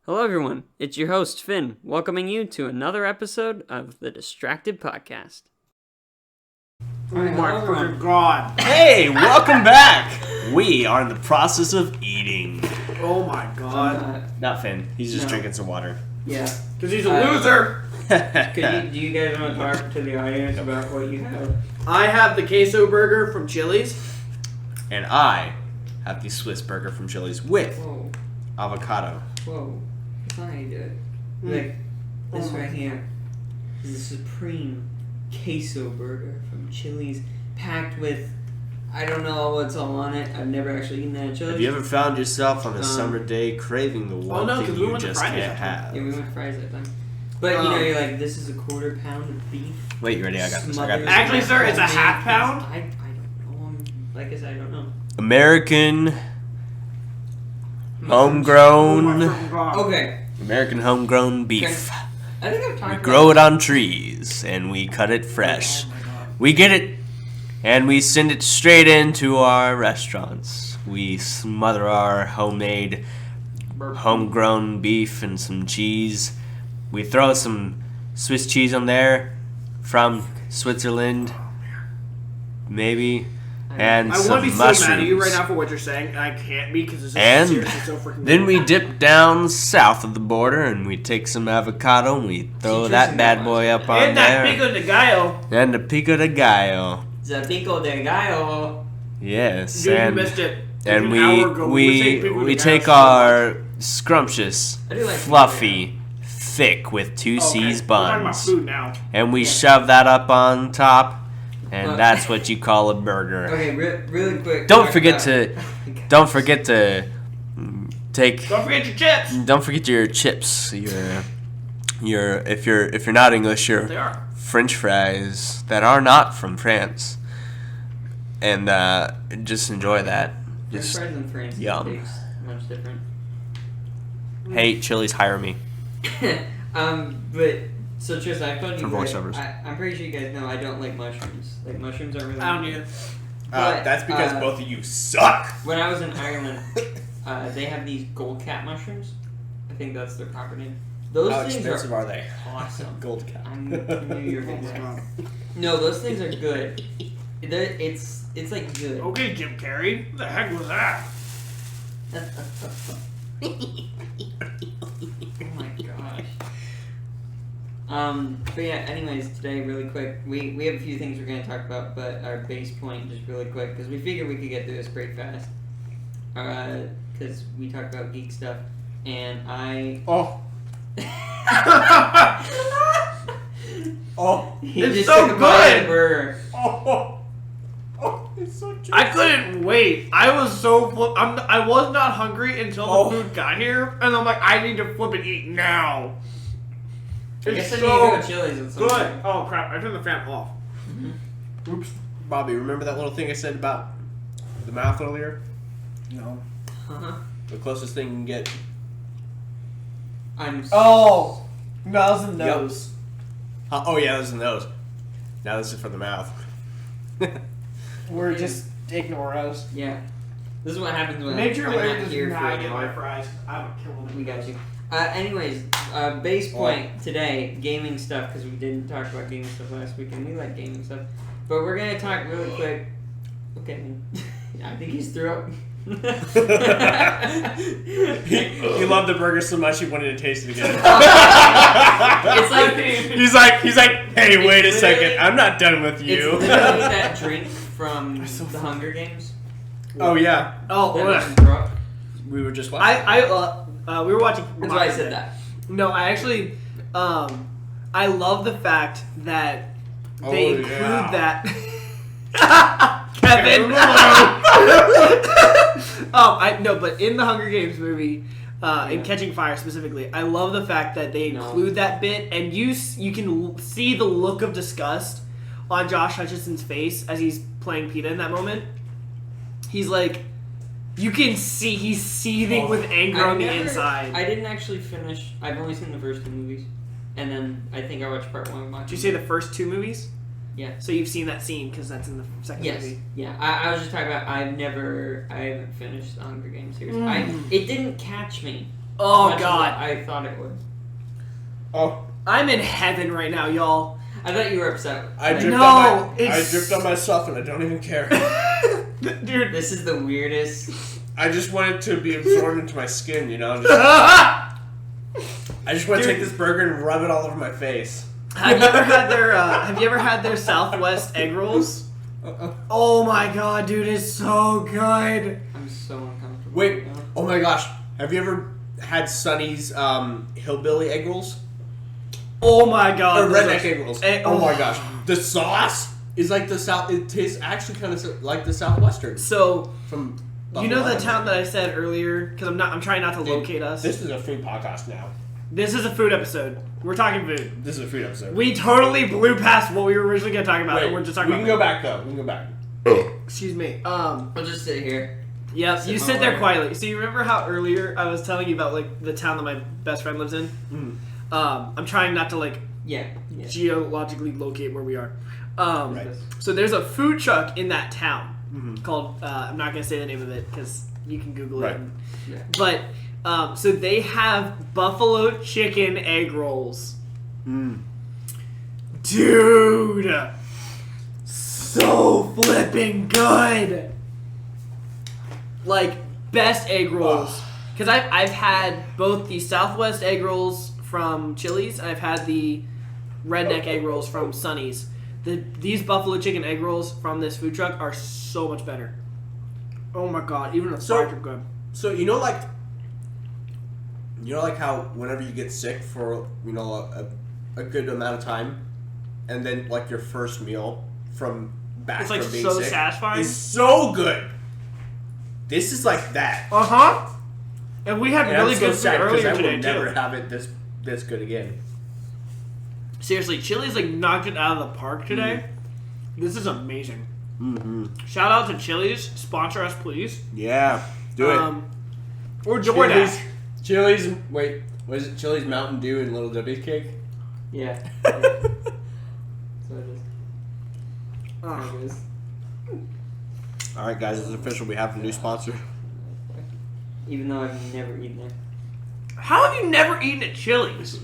Hello everyone, it's your host Finn, welcoming you to another episode of the Distract3d Podcast. Oh my fucking god. Hey, welcome back! We are in the process of eating. Oh my god. Not Finn, he's just drinking some water. Yeah. Because he's a loser. Do you guys want to talk to the audience about what you have? I have the queso burger from Chili's. And I have the Swiss burger from Chili's with Whoa. avocado. Whoa. That's not how you do it. Like, this right here is the supreme queso burger from Chili's, packed with, I don't know what's all on it. I've never actually eaten that at Chili's. Have you ever found yourself on a summer day craving the one thing you just can't have? Yeah, we went fries that time. But, you know, you're like, this is a quarter pound of beef. Wait, you ready? I got this. Actually, sir, it's a half pound. I don't know. Like I said, I don't know. American homegrown. Okay. American homegrown beef. I think I've talked We grow it on trees and we cut it fresh. We get it and we send it straight into our restaurants. We smother our homemade homegrown beef and some cheese. We throw some Swiss cheese on there from Switzerland, maybe, and I some want to be mushrooms. so mad at you right now for what you're saying, and I can't be because this is And seriously so freaking then good. we dip down south of the border and we take some avocado and we throw that bad boy up on And that there. pico de gallo. And the pico de gallo. The pico de gallo. Yes, Dude, you and missed it. and An hour ago, we were saying pico de we gallo take so our scrumptious, I do like fluffy, thick with two C's We're talking about buns, food now. and we shove that up on top, and Well- that's what you call a burger. Okay, really quick. Don't talk forget about- to Oh my gosh. don't forget to take. Don't forget your chips. Don't forget your chips. Your if you're not English, They your are. French fries that are not from France, and just enjoy that. French Just fries in France yum. tastes much different. hey, Chili's, hire me. But so Tristan, I told you For guys, voiceovers. I'm pretty sure you guys know I don't like mushrooms. Like mushrooms aren't really. I don't either. But, That's because uh, both of you suck. When I was in Ireland, they have these gold cap mushrooms. I think that's their proper name. Those How things expensive are they? awesome. Gold cap. I knew you were gonna say. No, those things are good. It's like good. Okay, Jim Carrey. What the heck was that? Oh my gosh. But yeah, anyways, today, really quick, we have a few things we're going to talk about, but our base point, just really quick, because we figured we could get through this pretty fast. Because we talked about geek stuff, and I... Oh. Oh. He It's just so took a bite of good! the burger. Oh. Oh. It's so juicy. I couldn't wait. I was so I was not hungry until the food got here, and I'm like, I need to flip and eat now. I guess I It's need to go to so Chili's at some good. point. Oh crap! I turned the fan off. Oops. Bobby, remember that little thing I said about the mouth earlier? No. Uh-huh. The closest thing you can get. Oh, nose and Yep. nose. Oh yeah, that was the nose. Now this is for the mouth. We're just ignore us. Yeah. This is what happens when Make sure I'm Larry not does here for not an get my hour. fries. I would kill him. We got you. Anyways, base point today, gaming stuff, because we didn't talk about gaming stuff last week, and we like gaming stuff. But we're going to talk really quick. Okay, I think he's through up. He loved the burger so much he wanted to taste it again. It's like he's like, hey, wait a second, I'm not done with it's you. literally that drink from the Hunger Games. Oh yeah, Oh, That ugh. was rough. we were just watching. We were watching. That's why I said that. No, I actually, I love the fact that they Oh, include yeah. that. Kevin. I no, but in the Hunger Games movie, in Catching Fire specifically, I love the fact that they include that bit, and you can see the look of disgust on Josh Hutcherson's face as he's playing PETA in that moment. He's like, you can see he's seething with anger on the inside. I didn't actually finish. I've only seen the first two movies. And then I think I watched part one of mine. Did you say the first two movies? Yeah. So you've seen that scene because that's in the second Yes. movie. Yeah. I was just talking about I haven't finished the Hunger Games series. Mm. It didn't catch me. Oh, Much God. as I thought it would. Oh, I'm in heaven right now, y'all. I thought you were upset. I Like, dripped on myself and I don't even care. Dude. This is the weirdest. I just want it to be absorbed into my skin, you know? I just want to take this burger and rub it all over my face. Have you ever had their Southwest egg rolls? Oh my god, dude, it's so good. I'm so uncomfortable. Wait, right now. oh my gosh. Have you ever had Sonny's hillbilly egg rolls? Oh my god. Or redneck egg rolls. Oh my oh. gosh. The sauce is like the South. It tastes actually kind of like the Southwestern. So, From you know the town that I said earlier? Because I'm trying not to locate us. This is a food podcast now. This is a food episode. We're talking food. This is a food episode. We totally blew past what we were originally going to talk about. Wait, And we're just talking we can go back though. We can go back. Excuse me. I'll just sit here. Yep, Sit you my sit there way. quietly. So you remember how earlier I was telling you about like the town that my best friend lives in? I'm trying not to like Yeah. geologically locate where we are. Right. So there's a food truck in that town called, I'm not going to say the name of it because you can Google it. Right. Yeah. But, so they have buffalo chicken egg rolls. Dude! So flipping good! Like, best egg rolls. Because I've had both the Southwest egg rolls from Chili's and I've had the redneck egg rolls from Sonny's. These buffalo chicken egg rolls from this food truck are so much better. Oh my god, even the fries are good. So you know like how whenever you get sick for a good amount of time, and then like your first meal from back It's like from being so sick satisfying. is so good. This is like that. Uh-huh. And we had And really I'm so good food sad 'cause earlier I today will never too. have it this good again. Seriously, Chili's like knocked it out of the park today. This is amazing. Mm-hmm. Shout out to Chili's. Sponsor us, please. Yeah, do it. Or DoorDash. Chili's. Wait, was it Chili's Mountain Dew and Little Debbie's cake? Yeah. So it is. Oh. It is. All right, guys, it's official. We have a new sponsor. Even though I've never eaten it. How have you never eaten at Chili's?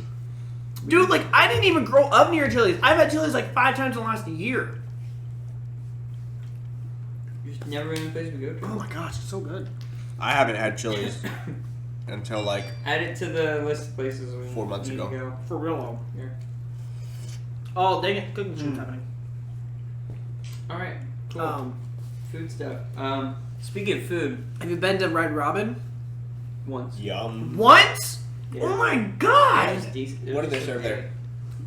Dude, like, I didn't even grow up near Chili's. I've had Chili's like 5 times in the last year. Just never in a place we go to. Oh my gosh, it's so good. I haven't had Chili's until like Add it to the list of places we 4 months need ago. to go. For real though. Yeah. Oh, dang it. Cooking shit's happening. Alright, cool. Food stuff. Speaking of food, Have you been to Red Robin? once. yum. Once? Yeah. Oh my It was god! decent. It What was did they serve okay. there?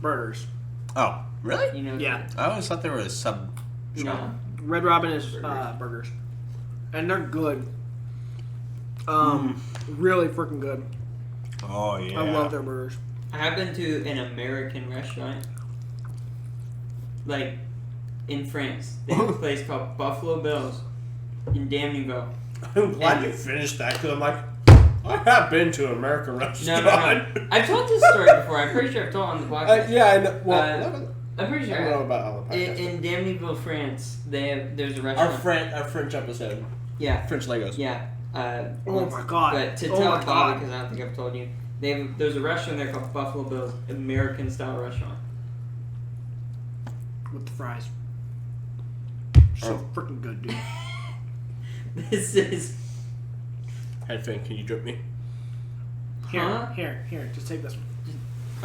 Burgers. Oh, really? You know. Yeah. I always thought there was sub. No. Red Robin is burgers. And they're good. Really freaking good. Oh yeah. I love their burgers. I have been to an American restaurant. Like, in France. They have a place called Buffalo Bill's in Damneville. I'm glad you finished that because I'm like, I have been to an American No, restaurant. no. I've told this story before. I'm pretty sure I've told it on the podcast. Yeah, I know. Well, I'm pretty I sure. don't know about on the podcast. In Damneville, France, there's a Our restaurant. French episode, Yeah, French Legos. yeah. Oh my god. But to Oh tell my Bobby, God. because I don't think I've told you, there's a restaurant there called Buffalo Bill's, American style restaurant. With the fries. So freaking good, dude. This is. Hey Finn, can you drip me? Huh? Here. Just take this one.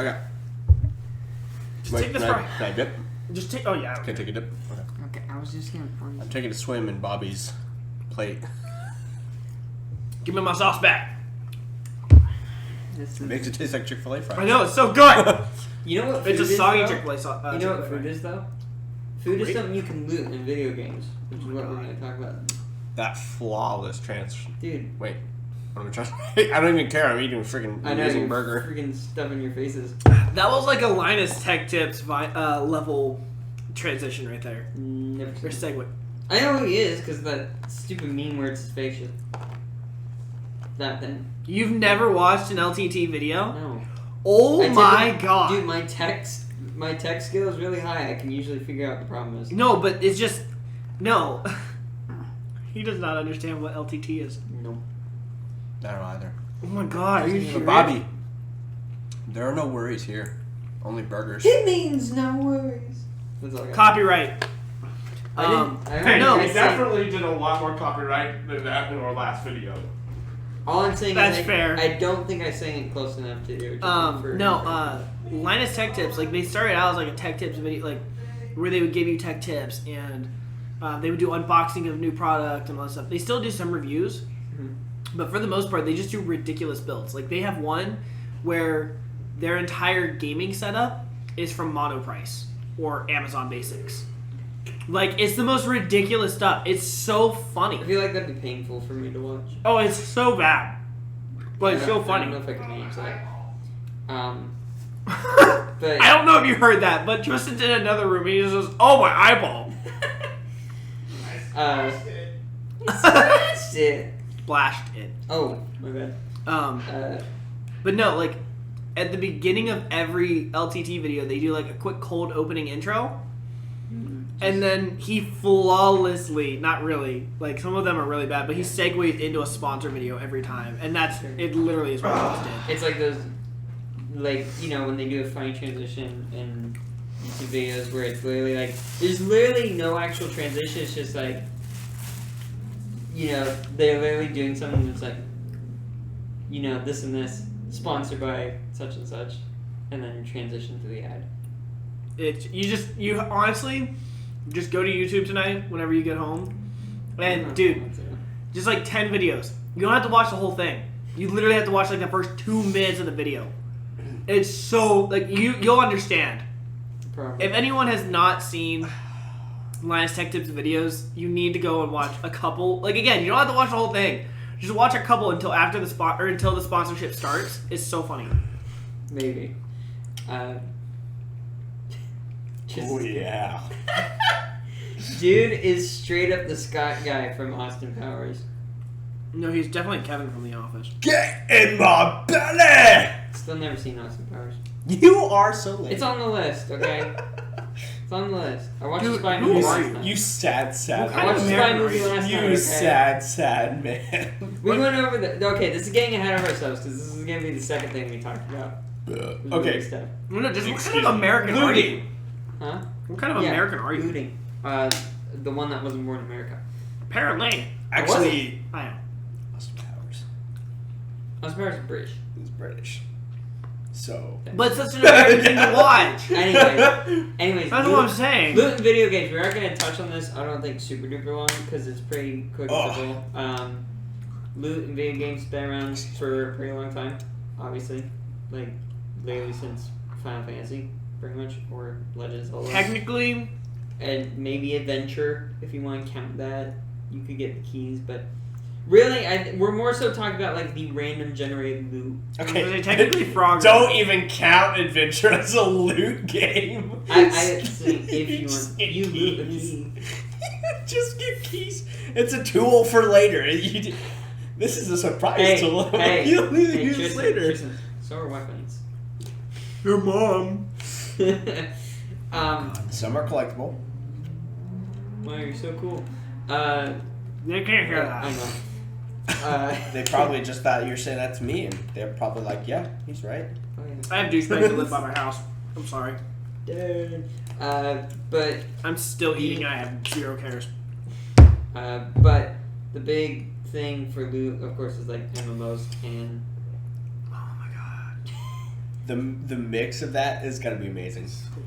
Okay. Just take this fry. Can I dip? Just take. Oh yeah. Can I take a dip? Okay. Okay, I was just gonna pour you. I'm taking a swim in Bobby's plate. Give me my sauce back. This is, Makes it taste like Chick-fil-A fries. I know it's so good. you know what food It's a is, soggy though? Chick-fil-A sauce. You know what food is though? Food is Wait. something you can loot in video games, which is what we're gonna talk about. That flawless Dude, Wait. What am I trying? I don't even care. I'm eating a freaking I know amazing you're burger. freaking stuffing your faces. That was like a Linus Tech Tips level transition right there. Never Or seen. segue. I know who he is because that stupid meme where it's his face. That thing. You've never watched an LTT video? No. Oh I my typically- god. Dude, my tech skill is really high. I can usually figure out what the problem is. No, but it's just no. He does not understand what LTT is. Nope. I don't either. Oh my god, are you sure? Bobby, there are no worries here. Only burgers. It means no worries. That's all I got. Copyright. Hey, no, we definitely did a lot more copyright than that in our last video. All I'm saying That's is fair. I don't think I sang it close enough to do. Linus Tech Tips, like they started out as like a tech tips video, like where they would give you tech tips and they would do unboxing of new product and all that stuff. They still do some reviews, but for the most part, they just do ridiculous builds. Like they have one where their entire gaming setup is from Monoprice or Amazon Basics. Like it's the most ridiculous stuff. It's so funny. I feel like that'd be painful for me to watch. Oh, it's so bad, but it's so I funny. don't know if I can manage that. But I don't know if you heard that, but Tristan's in another room and he just says, "Oh, my eyeball." Scratched it. Splashed it. Oh, my bad. But no, like at the beginning of every LTT video, they do like a quick cold opening intro, and then he flawlessly, not really, like some of them are really bad, but he segues into a sponsor video every time, and that's it. Literally is what he just did. It's like those, like, you know, when they do a funny transition in YouTube videos where it's literally like, there's literally no actual transition, it's just like, you know, they're literally doing something that's like, you know, this and this, sponsored by such and such, and then transition to the ad. You honestly just go to YouTube tonight whenever you get home, and dude, just like 10 videos. You don't have to watch the whole thing. You literally have to watch like the first 2 minutes of the video. It's so like you'll understand. Probably. If anyone has not seen Linus Tech Tips videos, you need to go and watch a couple. Like again, you don't have to watch the whole thing. Just watch a couple until after until the sponsorship starts. It's so funny. Maybe. Oh yeah. Dude is straight up the Scott guy from Austin Powers. No, he's definitely Kevin from The Office. Get in my belly! Still never seen Austin Powers. You are so late. It's on the list, okay? It's on the list. I watched Dude, the Spy who movie are last you? night. You sad I kind watched of the Spy American movie are you? last night, You okay? sad man. We went over the... Okay, this is getting ahead of ourselves, because this is going to be the second thing we talked about. Okay. Stuff. No, just what Excuse kind of me. American are you? Looting. Huh? What kind of Yeah, American are you? Looting. The one that wasn't born in America. Apparently. Actually, I am. Austin Powers Austin Powers is British. is British. So. But it's such an American thing to watch. Anyways, That's what I'm saying. Loot and video games. We aren't going to touch on this, I don't think, super duper long, because it's pretty quick and simple. Loot and video games been around for a pretty long time, obviously. Like, literally since Final Fantasy, pretty much, or Legends of Zelda. Technically, And maybe Adventure, if you want to count that. You could get the keys, but really, we're more so talking about like the random generated loot. they technically frogs. Don't even count Adventure as a loot game. I think if you want, you loot the key. Just get keys. It's a tool for later. This is a surprise tool. You'll use this later. Tristan, so are weapons. Your mom. Some are collectible. Wow, you're so cool. They can't hear that. I know. They probably just thought you were saying that to me, and they're probably like, "Yeah, he's right." Oh, yeah. I have douchebags that live by my house. I'm sorry. But I'm still eating and I have 0 cares. but the big thing for loot, of course, is like MMOs and. Oh my god. The mix of that is gonna be amazing. So good.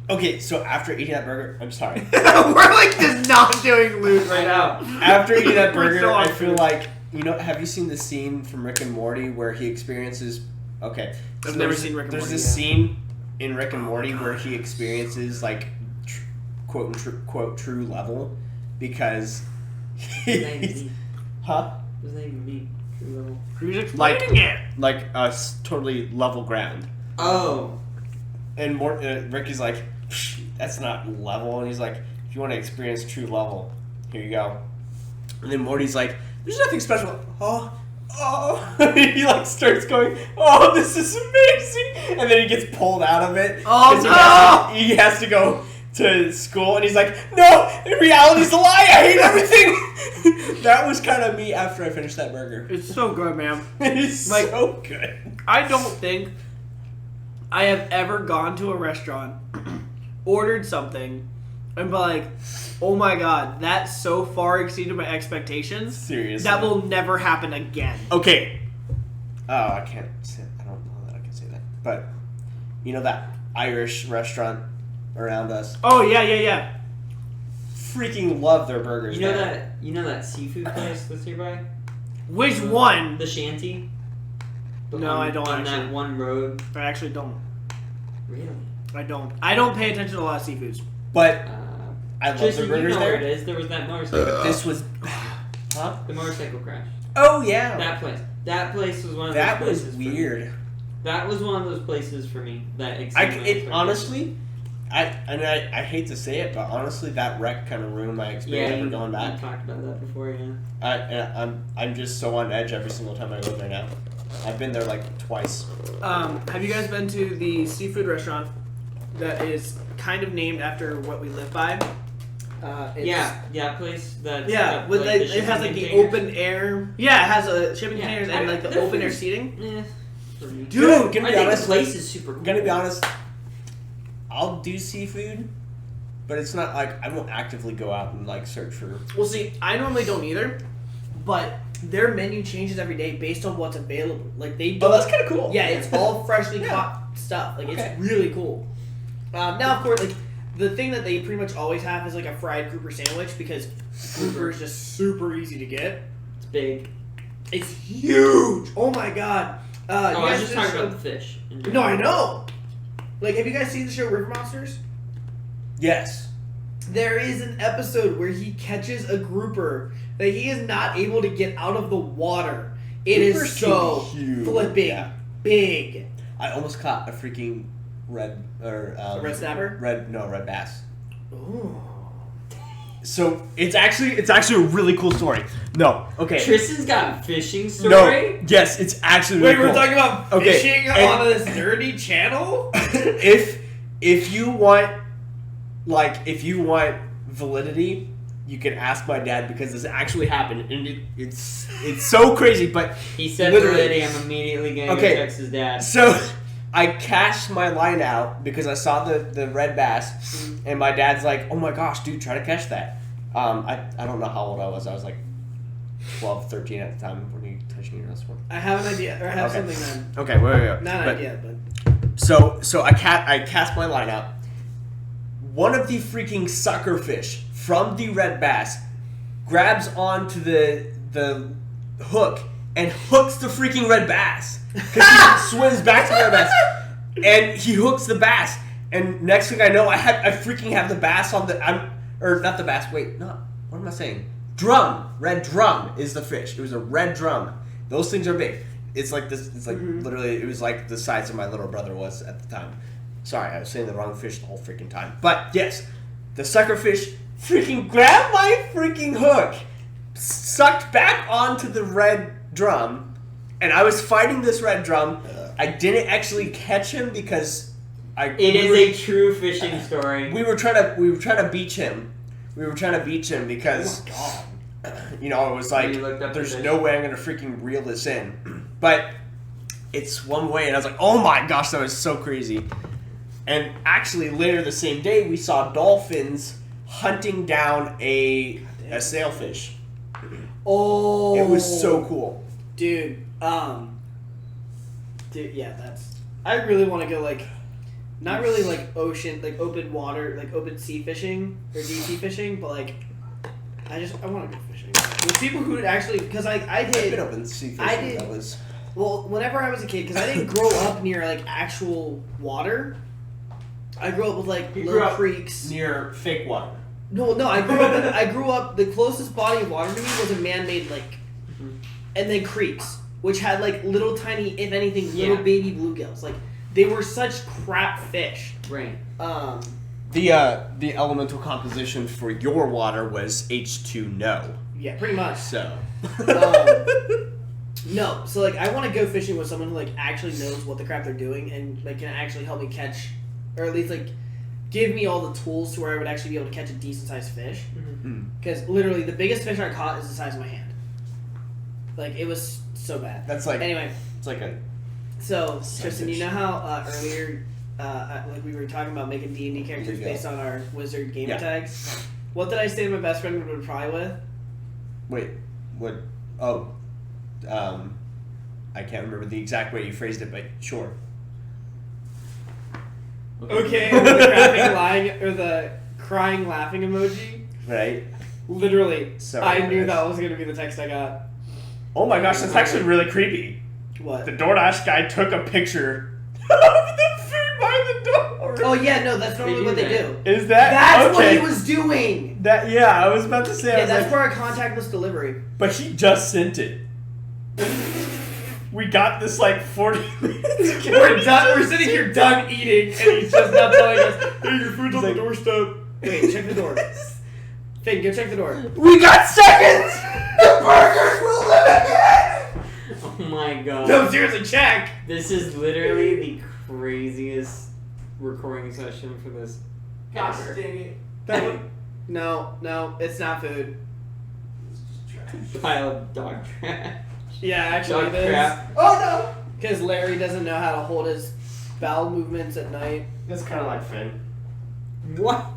Okay, so after eating that burger, I'm sorry. We're like just not doing loot right now. After eating that We're burger, so I off feel food. like, you know, have you seen the scene from Rick and Morty where he experiences? Okay, I've never seen Rick and There's Morty, this scene in Rick and Morty where he experiences like quote unquote true level because he's huh? What does that even mean? True level. Who's explaining it? Like totally level ground. Oh. And Ricky's like, that's not level. And he's like, if you want to experience true level, here you go. And then Morty's like, there's nothing special. Oh. He like starts going, oh, this is amazing. And then he gets pulled out of it. Oh, 'cause no! He has to go to school, and he's like, "No, in reality, it's a lie. I hate everything." That was kind of me after I finished that burger. It's so good, man. It's Like, so good. I don't think I have ever gone to a restaurant, ordered something, and be like, oh my god, that so far exceeded my expectations. Seriously. That will never happen again. Okay. Oh, I can't say, I don't know that I can say that. But, you know that Irish restaurant around us? Oh, yeah. Freaking love their burgers. You know that seafood place that's nearby? Which one? The Shanty? No, I don't on actually. that one road. I actually don't. Really? I don't pay attention to a lot of seafoods. But I love Tristan, their burgers you know there. where it is. There was that motorcycle. But this was... Huh? The motorcycle crash. Oh, yeah. That place. That place was one of That those was places. weird. That was one of those places for me that exceeded my expectations. Honestly, I hate to say it, but honestly, that wreck kind of ruined my experience for going back. We talked about that before, yeah. I'm just so on edge every single time I go there now. I've been there like twice. Have you guys been to the seafood restaurant that is kind of named after what we live by? Place that. Yeah, with it has like the open air. Yeah, it has a shipping containers and like the open air seating. Yeah. For me. Dude, gonna I be think honest. the place is super cool. Gonna be honest. I'll do seafood, but it's not like I won't actively go out and like search for. Well, see, I normally don't either, but their menu changes every day based on what's available. Like they. Oh, that's kind of cool. Yeah, it's all freshly caught stuff. Like it's really cool. Now, of course, like the thing that they pretty much always have is like a fried grouper sandwich because grouper is just super easy to get. It's big. It's huge. Oh my god. I was just talking about the fish. No, I know. Like, have you guys seen the show River Monsters? Yes. There is an episode where he catches a grouper that he is not able to get out of the water. It Groupers is so huge. flipping big. I almost caught a freaking red A red snapper? Red bass. Ooh. So it's actually a really cool story. No, okay. Tristan's got a fishing story. No, yes, it's actually really Wait, cool. we're talking about fishing and on this nerdy channel? if you want validity, you can ask my dad because this actually happened and it's so crazy. But He said literally, already, I'm immediately going to Okay. text his dad. So I cast my line out because I saw the red bass, and my dad's like, "Oh my gosh, dude, try to catch that." I don't know how old I was. I was like 12, 13 at the time when you touching your nose for. I have an idea, or I have something then. Okay, wait. Not an idea, but... So I cast my line out. One of the freaking sucker fish from the red bass grabs onto the hook and hooks the freaking red bass because he swims back to the red bass and he hooks the bass. And next thing I know, I freaking have the bass on not the bass. Wait, no. What am I saying? Drum. Red drum is the fish. It was a red drum. Those things are big. It's like this. It's like literally. It was like the size of my little brother was at the time. Sorry, I was saying the wrong fish the whole freaking time. But yes, the sucker fish freaking grabbed my freaking hook, sucked back onto the red drum, and I was fighting this red drum. I didn't actually catch him because It is a true fishing story. we were trying to beach him. We were trying to beach him because, you know, it was like, You looked up there's the no way I'm going to freaking reel this in. But it's one way, and I was like, oh my gosh, that was so crazy. And actually, later the same day, we saw dolphins hunting down a sailfish. Oh. It was so cool. Dude, yeah, that's... I really want to go, like... Not really, like, ocean, like, open water, like, open sea fishing, or deep sea fishing, but, like... I want to go fishing. With people who actually... Because I I've did... been open sea fishing. I did... That was... Well, whenever I was a kid, because I didn't grow up near, like, actual water... I grew up with, like, little creeks. Near fake water. No, I grew up, the closest body of water to me was a man-made lake. And then creeks, which had, like, little tiny, if anything, little baby bluegills. Like, they were such crap fish. Right. The elemental composition for your water was H2No. Yeah, pretty much. So. No, so, like, I want to go fishing with someone who, like, actually knows what the crap they're doing and, like, can actually help me catch, or at least, like, give me all the tools to where I would actually be able to catch a decent sized fish. Mm. Because literally the biggest fish I caught is the size of my hand. Like it was so bad. That's like Anyway, it's like a so Sunfish. Tristan, you know how earlier, like we were talking about making D&D characters Yeah. based on our wizard gamer Yeah. tags. What did I say my best friend would reply with? wait. What? Oh, I can't remember the exact way you phrased it, but sure. Okay, the crying laughing emoji. Right. Literally, So I knew gross. that was gonna be the text I got. Oh my gosh, that's actually really creepy. What? The DoorDash guy took a picture of the food by the door. Oh yeah, no, that's normally what they do. Is that That's okay? what he was doing. That I was about to say. I Yeah, was that's like, for our contactless delivery. but he just sent it. We got this like 40 minutes ago. We're done. We're sitting here done eating, and he's just now telling us, "Hey, your food's on the doorstep." Wait, check the door. Finn, go check the door. We got seconds! The burgers will live again! Oh my god. No, seriously, check. This is literally the craziest recording session for this. Gosh ever. dang it. That one? No, it's not food. Pile of dog trash. Yeah, actually, Dog it is. crap. Oh no! Because Larry doesn't know how to hold his bowel movements at night. That's kind of like Finn. What?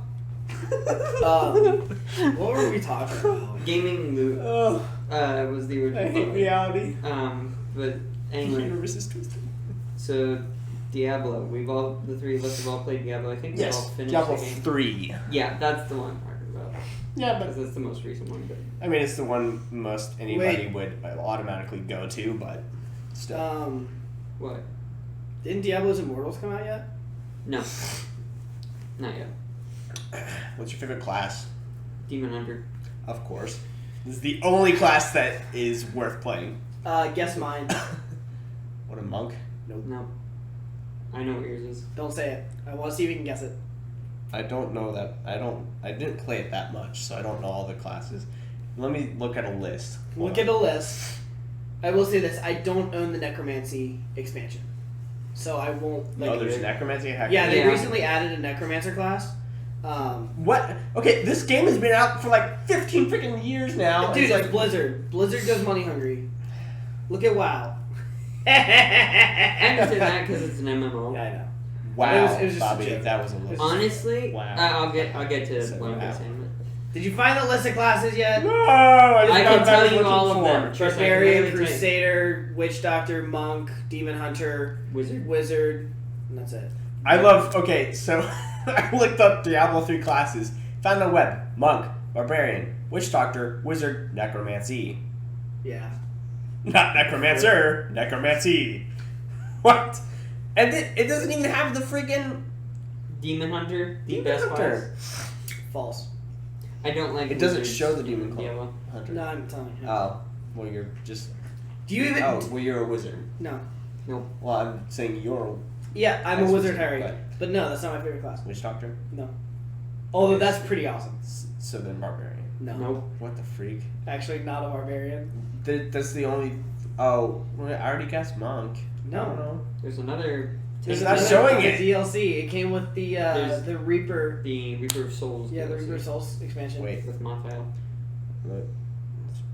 What were we talking about? Gaming loot Oh, was the original. I hate topic. reality. But anyway, Universe is twisted. so Diablo. The three of us have all played Diablo. I think we've all finished Diablo the game. 3. Yeah, that's the one I'm talking about. Yeah, Because that's the most recent one. But I mean, it's the one most anybody Wait. would automatically go to, but still. what? Didn't Diablo's Immortals come out yet? No, not yet. What's your favorite class? Demon Hunter. Of course. This is the only class that is worth playing. Guess mine. What, a monk? No. I know what yours is. Don't say it. I want to see if you can guess it. I don't know that. I didn't play it that much, so I don't know all the classes. Let me look at a list. Look at a list. I will say this: I don't own the Necromancy expansion, so I won't. No, there's necromancy. Heck Yeah, they Yeah. recently added a Necromancer class. What? Okay, this game has been out for like 15 freaking years now. Dude, it's like Blizzard. Blizzard goes money hungry. Look at WoW. I understand that because it's an MMO. Yeah, I know. wow, it was just a Bobby, joke. that was a list. Honestly, Wow. I'll get to So what I'm wow. saying. Did you find the list of classes yet? No, I I can tell you all of them. Trust me, I can Barbarian, literally tell you. Crusader, Witch Doctor, Monk, Demon Hunter, Wizard. Wizard, and that's it. I love. Okay, so I looked up Diablo 3 classes. Found on the web: monk, barbarian, witch doctor, wizard, necromancy. Yeah. Not necromancer, necromancy. What? And it doesn't even have the freaking Demon Hunter, the Demon best Hunter. class. False. I don't like. It doesn't wizards show the demon in cult. Diablo. Hunter. No, I'm telling you. Oh, well, you're just. Do you even? Oh, well, you're a wizard. No. Well, I'm saying you're Yeah, I'm a Ice wizard, Wizard, Harry. but- But no, that's not my favorite class. a witch doctor. No. Although that's pretty awesome. So then barbarian. No. Nope. What the freak? Actually, not a barbarian. That's the only. Oh, well, I already guessed monk. No. I don't know. There's another. It's There's not another showing fucking it. DLC. It came with There's- the Reaper. The Reaper of Souls. Yeah, the DLC Reaper Souls expansion. Wait. with Mothail. Look.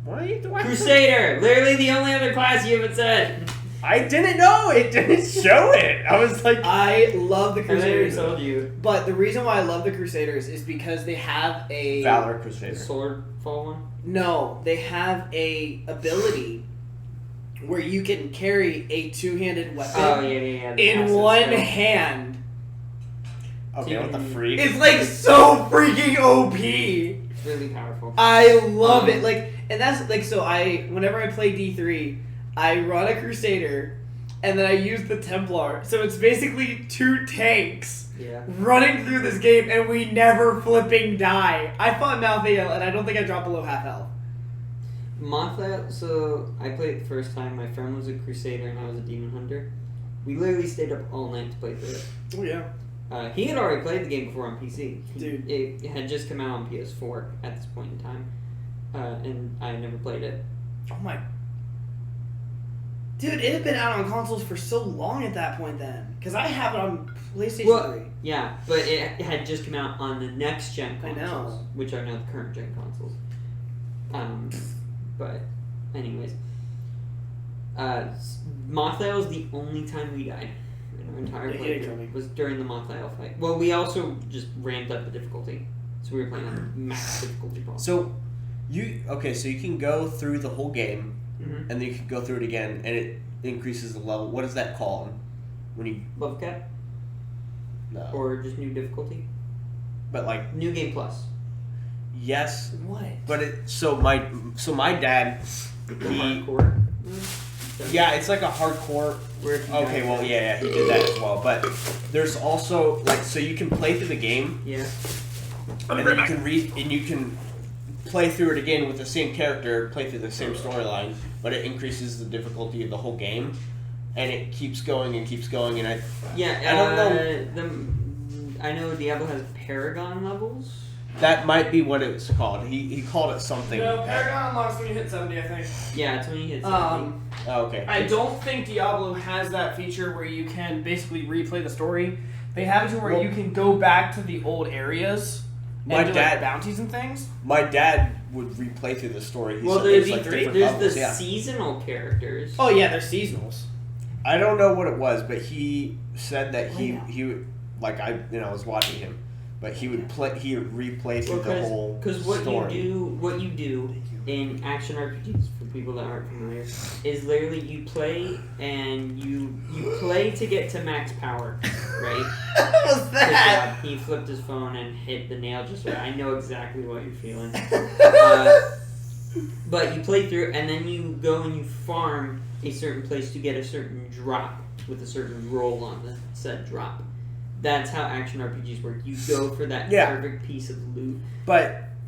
Why do I? Crusader, literally the only other class you haven't said. I didn't know. It didn't show it. I was like. I love the I literally Crusaders. told you. But the reason why I love the Crusaders is because they have a Valor The Crusader. sword fall one. No, they have a ability where you can carry a two-handed weapon Oh yeah. the in passive one spell. hand. Okay, what the freak? It's like so freaking OP. It's really powerful. I love it. Like, and that's like so. Whenever I play D3, I run a Crusader, and then I use the Templar. So it's basically two tanks Yeah. running through this game, and we never flipping die. I fought Malthael, and I don't think I dropped below half health. Mothail. So I played it the first time. My friend was a Crusader and I was a Demon Hunter. We literally stayed up all night to play through it. Oh yeah. He had already played the game before on PC. Dude. It had just come out on PS4 at this point in time, and I had never played it. Oh my. Dude, it had been out on consoles for so long at that point then. Because I have it on PlayStation 3. Yeah, but it had just come out on the next gen consoles, I know. which are now the current gen consoles. But anyways, Moth Isle was the only time we died in our entire playthrough. Was during the Moth Isle fight. Well, we also just ramped up the difficulty, so we were playing on max difficulty. So you can go through the whole game, and then you can go through it again, and it increases the level. What is that called? When you level cap? No. Or just new difficulty? But like New Game Plus. Yes. What? But my dad, hardcore. Yeah, it's like a hardcore. Okay, well, yeah, he did that as well. But there's also so you can play through the game. Yeah. And then you can play through it again with the same character, play through the same storyline, but it increases the difficulty of the whole game, and it keeps going and keeps going. And I don't know. I know Diablo has Paragon levels. That might be what it's called. He called it something. No, Paragon unlocks when you hit 70, I think. Yeah, it's when you hit 70. Oh, okay. I don't think Diablo has that feature where you can basically replay the story. They have it to where you can go back to the old areas and do bounties and things. My dad would replay through the story. There's the seasonal characters. Oh yeah, they're seasonals. I don't know what it was, but he said that he I was watching him, but he would replay through the whole story. Because what you do in action RPGs, for people that aren't familiar, is literally you play and you play to get to max power, right? What was that? He flipped his phone and hit the nail just right. I know exactly what you're feeling. But you play through, and then you go and you farm a certain place to get a certain drop with a certain roll on the said drop. That's how action RPGs work. You go for that perfect piece of loot.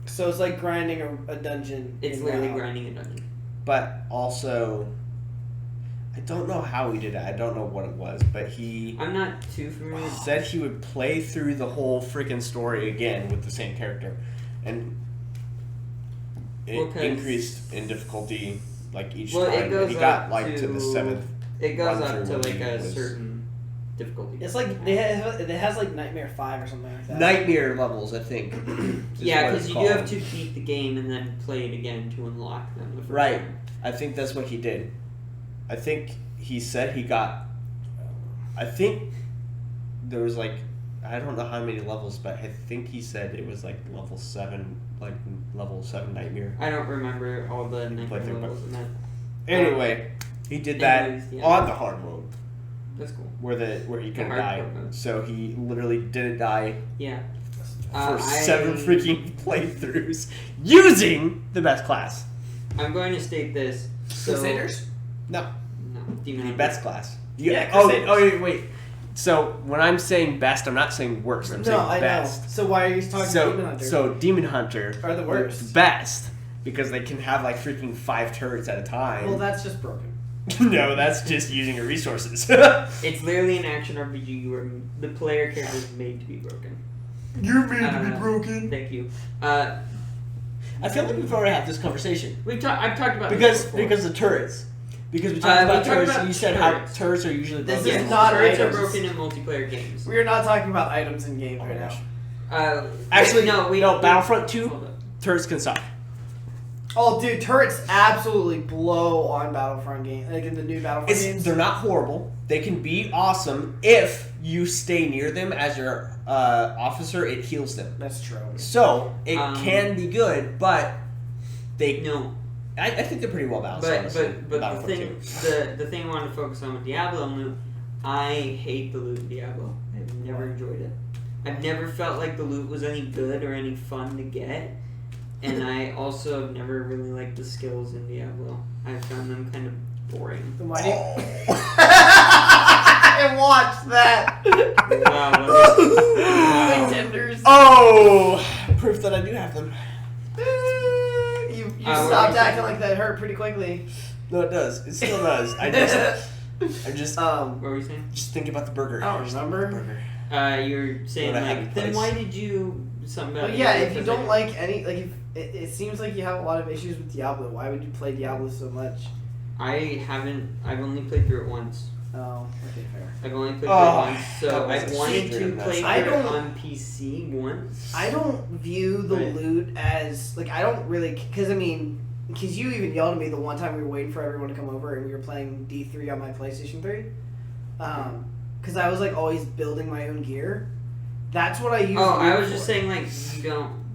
So it's like grinding a dungeon. It's literally grinding a dungeon. But also, I don't know how he did it. I don't know what it was, but I'm not too familiar. Said he would play through the whole freaking story again with the same character, and it increased in difficulty each time. And he got to the 7th. It goes up to a certain difficulty. It's like it has like Nightmare 5 or something like that. Nightmare levels, I think. Yeah, because you do have to beat the game and then play it again to unlock them. The first time. I think that's what he did. I think he said he got. I think there was I don't know how many levels, but I think he said it was level 7, level 7 Nightmare. I don't remember all the Nightmare levels in that. Anyway, he did that on the hard mode. That's cool. Where he couldn't die. So he literally didn't die. Yeah. For 7 freaking playthroughs using the best class. I'm going to state this. Crusaders? No. Demon the best class. Crusaders. Wait. So when I'm saying best, I'm not saying worst. I'm saying best. Know. So why are you talking Demon Hunter? So Demon Hunter are the worst. Best because they can have freaking 5 turrets at a time. Well, that's just broken. No, that's just using your resources. It's literally an action RPG where the player character is made to be broken. You're made to be broken. Thank you. I feel like we've already had this conversation. I've talked about because the turrets. Because we talked about turrets, and you said how turrets are usually broken. This is not turrets items. are broken in multiplayer games. We are not talking about items in games right now. Actually, no. Battlefront 2, turrets can suck. Oh, dude, turrets absolutely blow on Battlefront games. In the new Battlefront games. They're not horrible. They can be awesome if you stay near them as your officer. It heals them. That's true. So it can be good, but I think they're pretty well balanced. But the thing I wanted to focus on with Diablo loot, I hate the loot in Diablo. I've never enjoyed it. I've never felt like the loot was any good or any fun to get. And I also have never really liked the skills in Diablo. I found them kind of boring. Then why do you... I watched that! Wow. Contenders. Oh! Proof that I do have them. You stopped acting like that hurt pretty quickly. No, it does. It still does. I just what were you saying? Just think about the burger. I don't remember. You're saying then why did you something about if you don't like any if it seems like you have a lot of issues with Diablo. Why would you play Diablo so much? I've only played through it once. Oh, okay, fair. I've only played through it once, so that was I've a wanted secret to in that play side. through it on PC once. I don't view the Right. loot as like I don't really because you even yelled at me the one time we were waiting for everyone to come over and we were playing D3 on my PlayStation 3. Because I was like always building my own gear. That's what I use. Oh, I was just saying like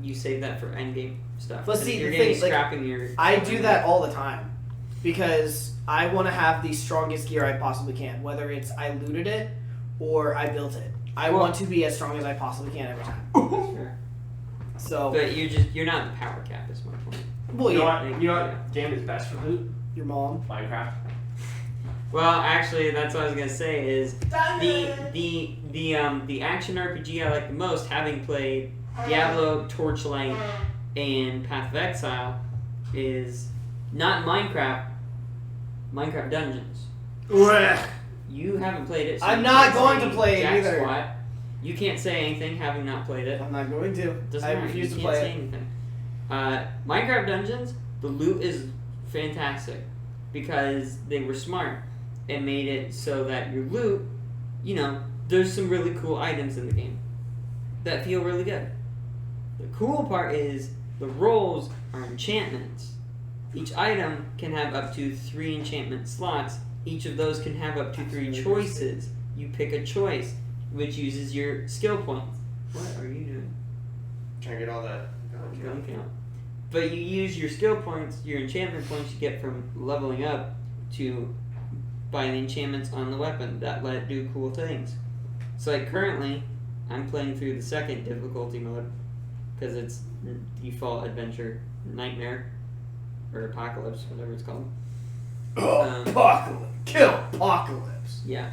you save that for endgame stuff. Let's see, you're the getting thing, like, scrapping your. I do that all the time because I want to have the strongest gear I possibly can, whether it's I looted it or I built it. I want to be as strong as I possibly can every time. Sure. So, But you're not the power cap. Is my point. well, You know yeah, what? You know what game is best for loot? your mom. Minecraft. Well, actually, that's what I was gonna say. Is the action RPG I like the most, having played Diablo, Torchlight, and Path of Exile, is not Minecraft. Minecraft Dungeons. You haven't played it. So I'm you not can't going say to play it jack either. squat. You can't say anything having not played it. I'm not going to. Doesn't I matter. refuse You to can't play say it. anything. Minecraft Dungeons, the loot is fantastic because they were smart and made it so that your loot, there's some really cool items in the game that feel really good. The cool part is the rolls are enchantments. Each item can have up to 3 enchantment slots. Each of those can have up to 3 choices. You pick a choice, which uses your skill points. What are you doing? Trying to get all that. Gun count. But you use your skill points, your enchantment points you get from leveling up to buy the enchantments on the weapon that let it do cool things. So like currently, I'm playing through the 2nd difficulty mode because it's default adventure nightmare or apocalypse, whatever it's called. Apocalypse. Kill Apocalypse. Yeah.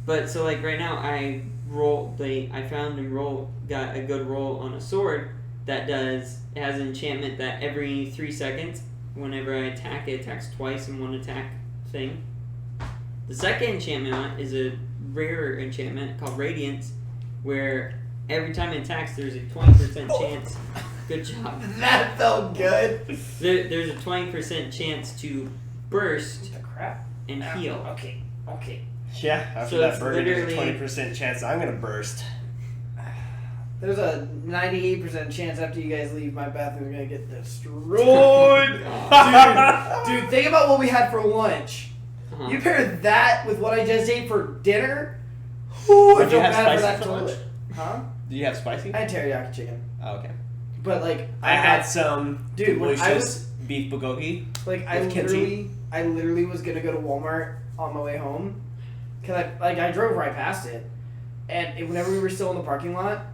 But so like right now I found and got a good roll on a sword that has an enchantment that every 3 seconds, whenever I attack, it attacks twice in one attack thing. The 2nd enchantment is a rarer enchantment called Radiance, where every time it attacks, there's a 20% chance. Good job. That felt good. There's a 20% chance to burst The crap. and heal. Okay. Yeah, after So that it's burger, there's a literally- 20% chance I'm gonna burst. There's a 98% chance after you guys leave, my bathroom's gonna get destroyed. Dude, think about what we had for lunch. Uh-huh. You pair that with what I just ate for dinner. Ooh, I Did you feel have bad for spicy that for lunch? toilet. Huh? Do you have spicy? I had teriyaki chicken, Oh, okay. but like I had some Dude, when I delicious beef bulgogi. I with kimchi. literally was gonna go to Walmart on my way home, cause I drove right past it, and whenever we were still in the parking lot,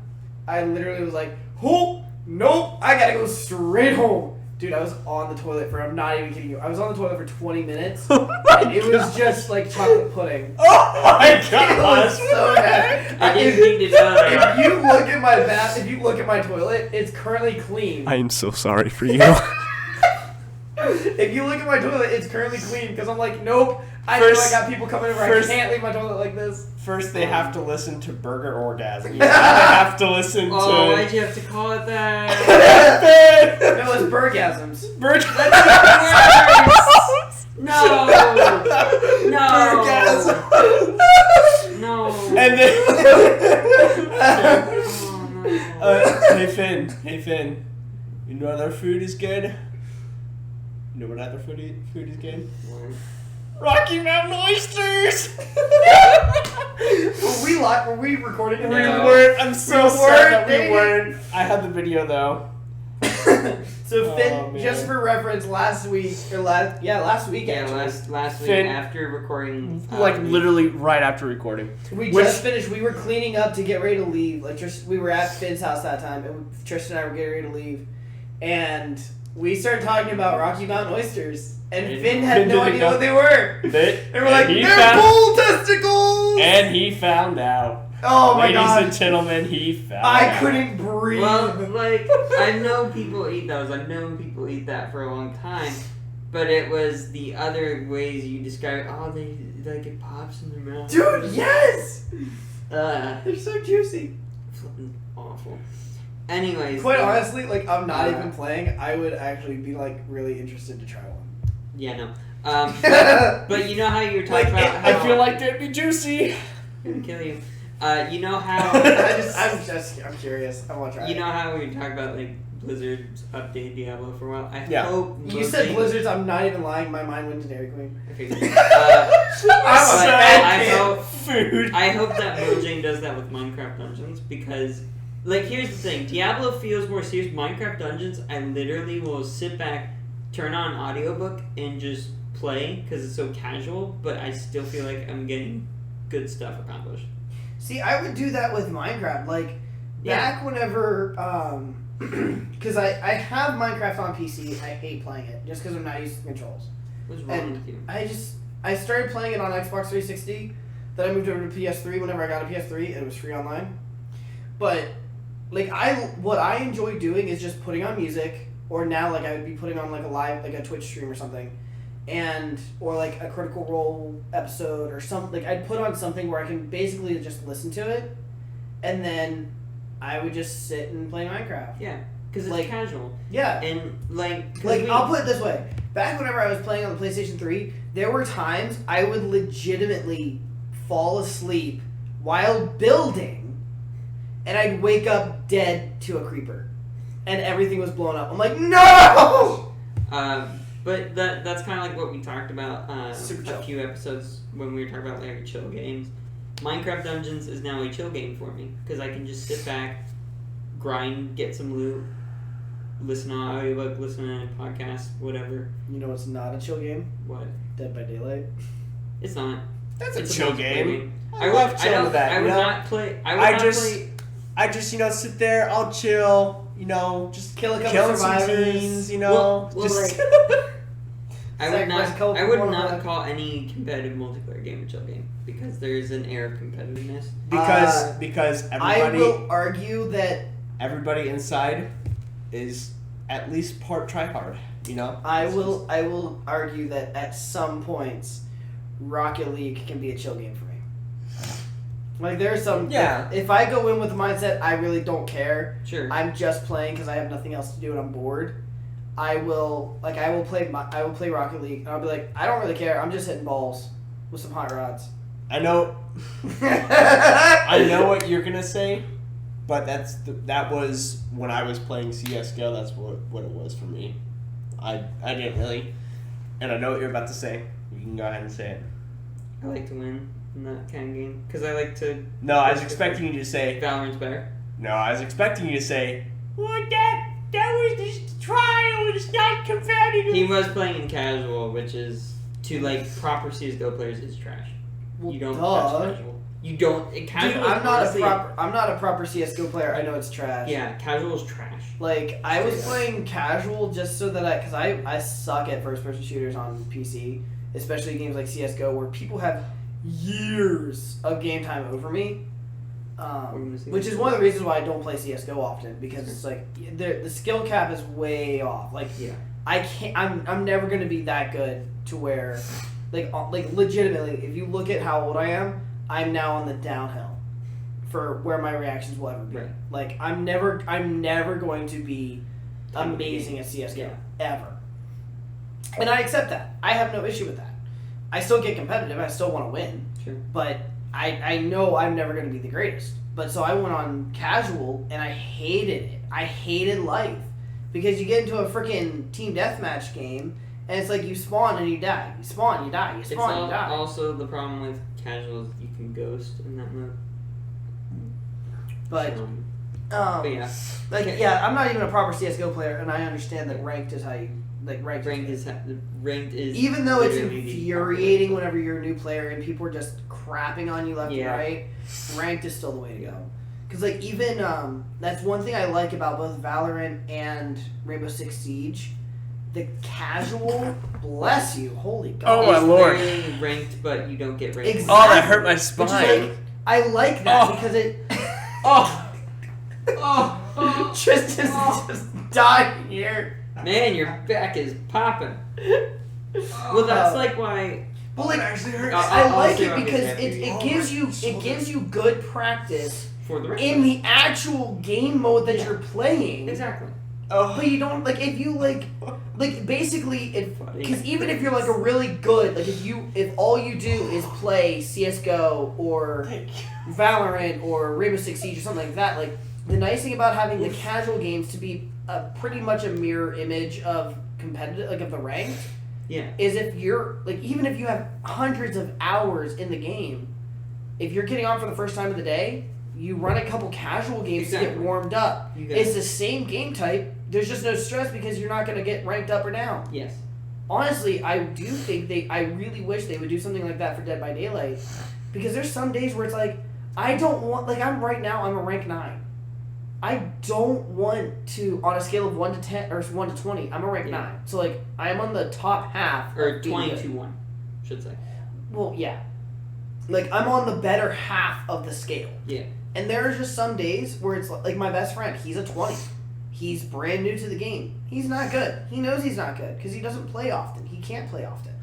I literally was like, "Oh, nope, I gotta go straight home." Dude, I was on the toilet I'm not even kidding you. I was on the toilet for 20 minutes, and it was just like chocolate pudding. Oh my It was so bad. I didn't need to know that. If you look at my if you look at my toilet, it's currently clean. I am so sorry for you. If you look at my toilet, it's currently clean because I'm like, nope. I First- know I got people coming over. I first- can't leave my toilet like this. First, they have to listen to Burger Orgasm. Now they have to listen to. Oh, why'd you have to call it that? No, it's burgasms. No! No! Orgasm. No! And then. Oh, no. Hey Finn. You know other food is good? You know what other food is good? Rocky Mountain oysters. Were we recording We it? No. weren't. I'm so We sad that weren't, we weren't. I had the video though. So Finn, Oh, man. just for reference, last week actually, Last week Finn- after recording, Literally right after recording. we Which- just finished. We were cleaning up to get ready to leave. We were at Finn's house that time, and Tristan and I were getting ready to leave, and we started talking about Rocky Mountain oysters, and Finn had Finn no didn't idea know. what they were. They were like, he they're found- bull testicles. And he found out. Oh my Ladies god! and gentlemen, he found I out. couldn't breathe. well, like I know people eat those. I've known people eat that for a long time, but it was the other ways you describe it. Oh, they like it pops in their mouth. Dude, yes! They're so juicy. flipping awful. Anyways, Quite honestly, like I'm not even playing. I would actually be like really interested to try one. Yeah, no. But you know how you were talking about how... I feel like that'd be juicy. I'm gonna kill you. You know how... I'm curious. I want to try You know how we were talking about, like, Blizzard's update Diablo for a while? I hope... You said Blizzard's, I'm not even lying, my mind went to Dairy Queen. Okay. I hope that Mojang does that with Minecraft Dungeons, because... Like, here's the thing. Diablo feels more serious. Minecraft Dungeons, I literally will sit back, turn on audiobook, and just play, because it's so casual, but I still feel like I'm getting good stuff accomplished. See, I would do that with Minecraft. Like, back whenever, because I have Minecraft on PC, I hate playing it, just because I'm not used to controls. What's wrong with you? I started playing it on Xbox 360, then I moved over to PS3 whenever I got a PS3, and it was free online. But, like, what I enjoy doing is just putting on music, or now, like, I would be putting on, like, a Twitch stream or something, or like a Critical Role episode or something. Like, I'd put on something where I can basically just listen to it, and then I would just sit and play Minecraft. Yeah, because it's like, casual. Yeah. And, I'll put it this way. Back whenever I was playing on the PlayStation 3, there were times I would legitimately fall asleep while building, and I'd wake up dead to a creeper. And everything was blown up. I'm like, no! But that's kind of like what we talked about a chill. few episodes when we were talking about like chill games. Minecraft Dungeons is now a chill game for me because I can just sit back, grind, get some loot, listen to an audiobook, listen to a podcast, whatever. You know what's not a chill game? What? Dead by Daylight. It's not. That's a chill game. I would not play. I just sit there. I'll chill. Just kill a couple survivors. Teens, just... I would not call any competitive multiplayer game a chill game because there is an air of competitiveness. Because everybody... I will argue that... Everybody inside is at least part tryhard, I will argue that at some points, Rocket League can be a chill game for me. Like, there's some... Yeah. If I go in with the mindset, I really don't care. Sure. I'm just playing because I have nothing else to do and I'm bored. I will play Rocket League and I'll be like, I don't really care. I'm just hitting balls with some hot rods. I know. I know what you're gonna say, but that was when I was playing CS:GO. That's what it was for me. I didn't really, and I know what you're about to say. You can go ahead and say it. I like to win in that kind of game because I like to. No, I was expecting you to say Valorant's better. No, I was expecting you to say, "Well, that was just trial. It's not competitive." He was playing in casual, which is to like proper CS:GO players is trash. Well, you don't touch casual. You don't. Casual. Dude, I'm not a proper CS:GO player. I know it's trash. Yeah, casual is trash. Like, I was playing casual just so that because I suck at first person shooters on PC, especially games like CS:GO where people have years of game time over me. Which is one of the reasons why I don't play CS:GO often, because it's like the skill cap is way off. Like, yeah, I'm never gonna be that good to where, like legitimately, if you look at how old I am, I'm now on the downhill for where my reactions will ever be. Right. Like, I'm never going to be amazing at CS:GO ever, and I accept that. I have no issue with that. I still get competitive. I still want to win. Sure. But I know I'm never going to be the greatest. But so I went on casual, and I hated it. I hated life. Because you get into a freaking team deathmatch game, and it's like you spawn and you die. You spawn, you die. You spawn, you die. Also, the problem with casual is you can ghost in that mode. But, but yeah. Yeah, I'm not even a proper CSGO player, and I understand that ranked is how you... Ranked is even though it's infuriating whenever you're a new player and people are just crapping on you left and right, ranked is still the way to go. Because even that's one thing I like about both Valorant and Rainbow Six Siege. The casual, bless you, holy God. Oh my lord! Very ranked, but you don't get ranked. Exactly. Oh, that hurt my spine. I like that because it. Tristan's just dying here. Man, your back is popping. Well, that's like why. Well, like, actually hurts. I like it because it gives you good practice for the in the actual game mode that you're playing. Exactly. But you don't like if you like basically because even if you're like a really good like if all you do is play CS:GO or Valorant or Rainbow Six Siege or something like that, like the nice thing about having the casual games to be pretty much a mirror image of competitive like of the ranked is if you're like even if you have hundreds of hours in the game, if you're getting on for the first time of the day, you run a couple casual games to get warmed up. It's the same game type. There's just no stress because you're not going to get ranked up or down. Yes. Honestly, I do think I really wish they would do something like that for Dead by Daylight. Because there's some days where it's like, I don't want, like I'm right now, I'm a rank 9. I don't want to, on a scale of 1 to 10, or 1 to 20, I'm a rank 9. So like, I'm on the top half. Or 20-1, should say. Well, yeah. Like, I'm on the better half of the scale. Yeah. And there are just some days where it's like my best friend, he's a 20. He's brand new to the game. He's not good. He knows he's not good because he doesn't play often. He can't play often.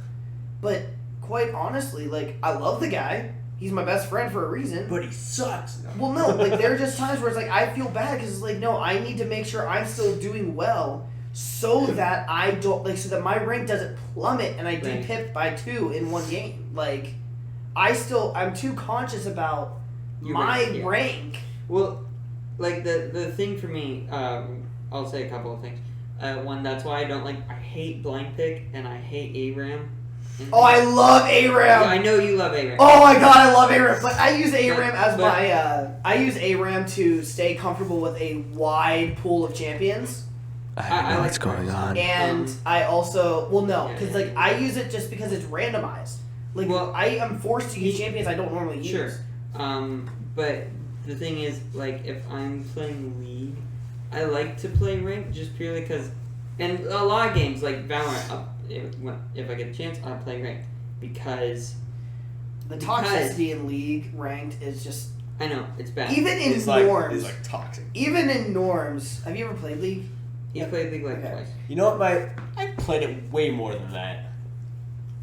But quite honestly, like, I love the guy. He's my best friend for a reason. But he sucks. Well, no, like, there are just times where it's like, I feel bad because it's like, no, I need to make sure I'm still doing well so that I don't, like, so that my rank doesn't plummet and I de-pipped by 2 in one game. Like, I'm too conscious about my rank. Well, like, the thing for me, I'll say a couple of things. One, that's why I hate blind pick and I hate ARAM. Oh, I love ARAM! Yeah, I know you love ARAM. Oh my god, I love ARAM! But I use ARAM as I use ARAM to stay comfortable with a wide pool of champions. I know what's going on. And I also, because like I use it just because it's randomized. Like, I am forced to use champions I don't normally use. Sure. But the thing is, like, if I'm playing League, I like to play ranked just purely because, and a lot of games like Valorant, if I get a chance, I'll play ranked because the toxicity in League ranked is just. I know it's bad. Even in norms, it's like toxic. Even in norms, have you ever played League? Yeah, I played League twice. You know what? I played it way more than that.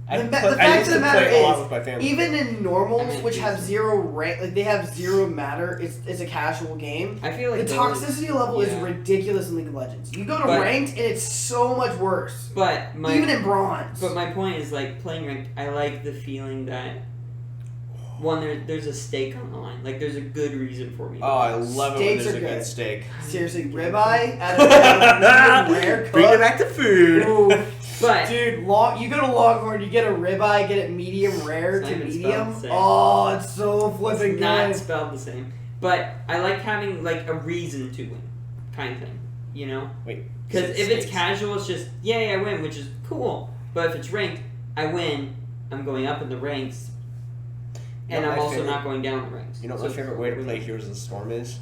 The fact of the matter is, even in normals, which have zero rank, like they have zero matter, it's a casual game. I feel like the toxicity level is ridiculous in League of Legends. You go to ranked, and it's so much worse. But even in bronze. But my point is, like, playing ranked, I like the feeling that one, there's a stake on the line. Like, there's a good reason for me. Oh, I love it when there's a good steak. Seriously, ribeye at a rare cook. Bring it back to food. Ooh. But dude, you go to Longhorn, you get a ribeye, get it medium rare to medium. Oh, it's so flipping good. Not spelled the same. But I like having like a reason to win, kind of thing. You know? Wait. Because if it's casual, it's just yay, I win, which is cool. But if it's ranked, I win. I'm going up in the ranks, and I'm also not going down the ranks. You know what my favorite way to play Heroes of the Storm is?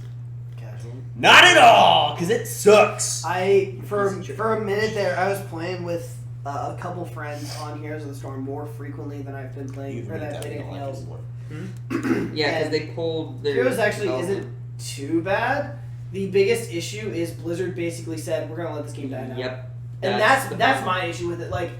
Not at all, because it sucks. For a minute there, I was playing with a couple friends on Heroes of the Storm more frequently than I've been playing. Or that I've played anything else. Yeah, because they pulled their Heroes actually isn't too bad. The biggest issue is Blizzard basically said we're gonna let this game die now. Yep. And that's my issue with it. Like,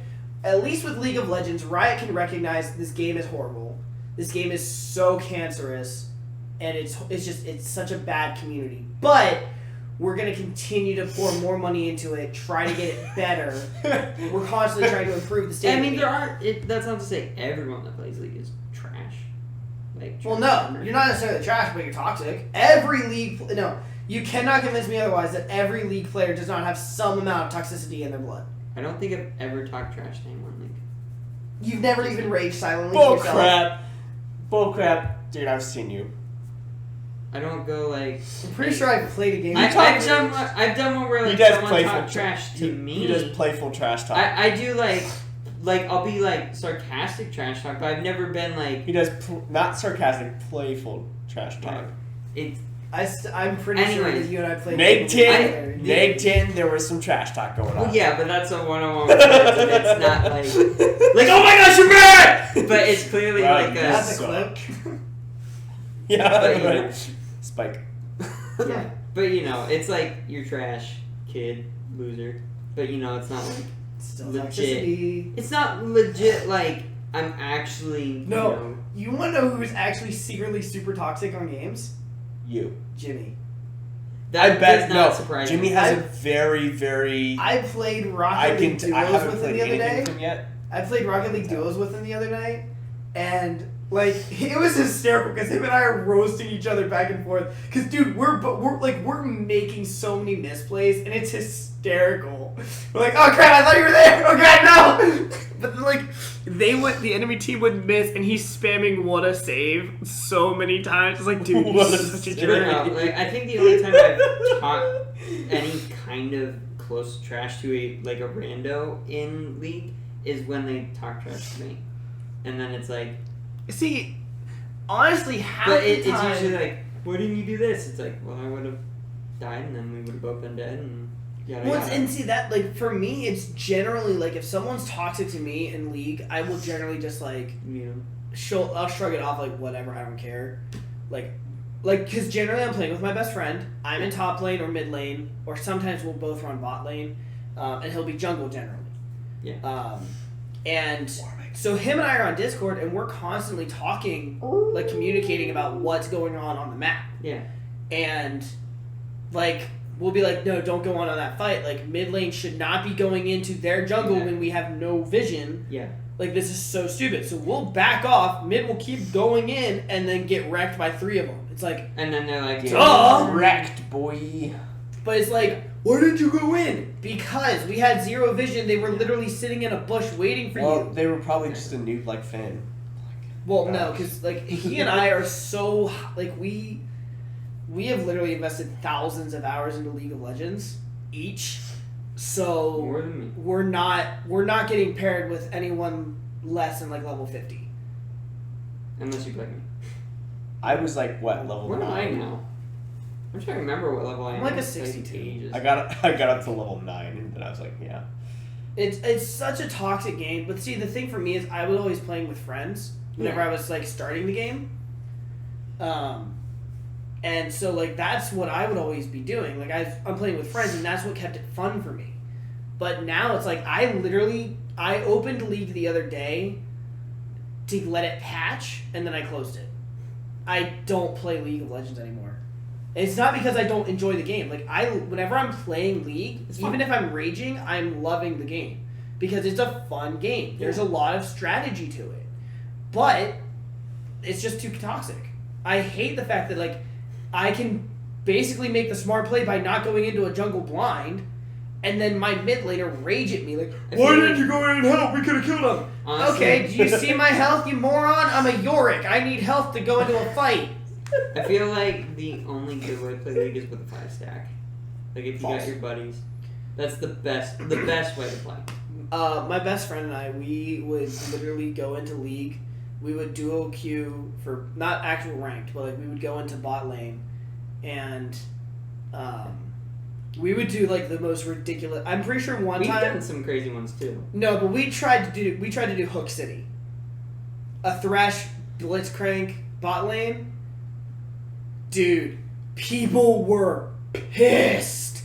at least with League of Legends, Riot can recognize this game is horrible. This game is so cancerous. And it's such a bad community. But we're going to continue to pour more money into it, try to get it better. We're constantly trying to improve the state. I mean, that's not to say everyone that plays League is trash. Like, well, no, you're not necessarily trash, but you're toxic. Every League, you cannot convince me otherwise that every League player does not have some amount of toxicity in their blood. I don't think I've ever talked trash to anyone. Like, you've never even raged silently to yourself. Bull crap. Dude, I've seen you. I don't go like. I'm pretty sure I've played a game. I've done one where like someone talks trash to me. He does playful trash talk. I do like I'll be like sarcastic trash talk, but I've never been like. He does not sarcastic, playful trash talk. I'm pretty sure that you and I played. Neg 10, there was some trash talk going on. Well, yeah, but that's a one-on-one with friends, and it's not like oh my gosh, you're bad! But it's clearly like that's a clip. Yeah, right. Spike. Yeah, but it's like you're trash, kid, loser. But it's not like still legit. Toxicity. It's not legit like I'm actually. No, you want to know who's actually secretly super toxic on games? You, Jimmy. That bet does not no. surprise Jimmy me. has a very, very. I played Rocket League I Duos haven't with him played the other anything day. with him yet. I played Rocket League Duos with him the other night, and like it was hysterical because him and I are roasting each other back and forth. Because dude, we're making so many misplays, and it's hysterical. We're like, oh crap, I thought you were there. Oh god, no! But like the enemy team would miss, and he's spamming what a save so many times. It's like, dude, you're such a I don't jerk. know, like, I think the only time I've talked any kind of close trash to a rando in League is when they talk trash to me, and then it's like, See, honestly, half but the it's time, usually like, why didn't you do this? It's like, well, I would have died, and then we would have both been dead, and yada well, yada. and see that like for me, it's generally like if someone's toxic to me in League, I will generally just like You I'll shrug it off like whatever, I don't care, like because generally I'm playing with my best friend. I'm in top lane or mid lane, or sometimes we'll both run bot lane, and he'll be jungle generally. Yeah. And so him and I are on Discord, and we're constantly talking, like communicating about what's going on the map. Yeah. And like we'll be like, no, don't go on that fight. Like mid lane should not be going into their jungle when we have no vision. Yeah. Like this is so stupid. So we'll back off. Mid will keep going in, and then get wrecked by 3 of them. It's like, And then they're like, Duh! Wrecked, boy. but it's like, why didn't you go in? Because we had 0 vision. They were literally sitting in a bush waiting for Well, you. they were probably just a noob like Finn. Well, no, because like he and I are so like we have literally invested thousands of hours into League of Legends each, so More than me. we're not getting paired with anyone less than like level 50. Unless you play me. I was like what level Where am I 9? now? I'm trying to remember what level I am. I'm like a It's been 62. ages. I got up to level 9, and then I was like, yeah. It's such a toxic game, but see the thing for me is I was always playing with friends whenever I was like starting the game, and so like that's what I would always be doing. Like I'm playing with friends, and that's what kept it fun for me. But now it's like I opened League the other day to let it patch, and then I closed it. I don't play League of Legends anymore. It's not because I don't enjoy the game. Like whenever I'm playing League, even if I'm raging, I'm loving the game because it's a fun game. There's a lot of strategy to it, but it's just too toxic. I hate the fact that like I can basically make the smart play by not going into a jungle blind, and then my mid laner rage at me like, why didn't you go in and help? We could have killed him. Honestly, Okay, do you see my health, you moron? I'm a Yorick. I need health to go into a fight. I feel like the only good way to play League is with a 5-stack. Like if you got your buddies, that's the best way to play. My best friend and I, we would literally go into League. We would duo queue for not actual ranked, but like we would go into bot lane, and we would do like the most ridiculous. I'm pretty sure We've time. done some crazy ones too. No, but we tried to do Hook City, a Thresh Blitzcrank bot lane. Dude, people were pissed.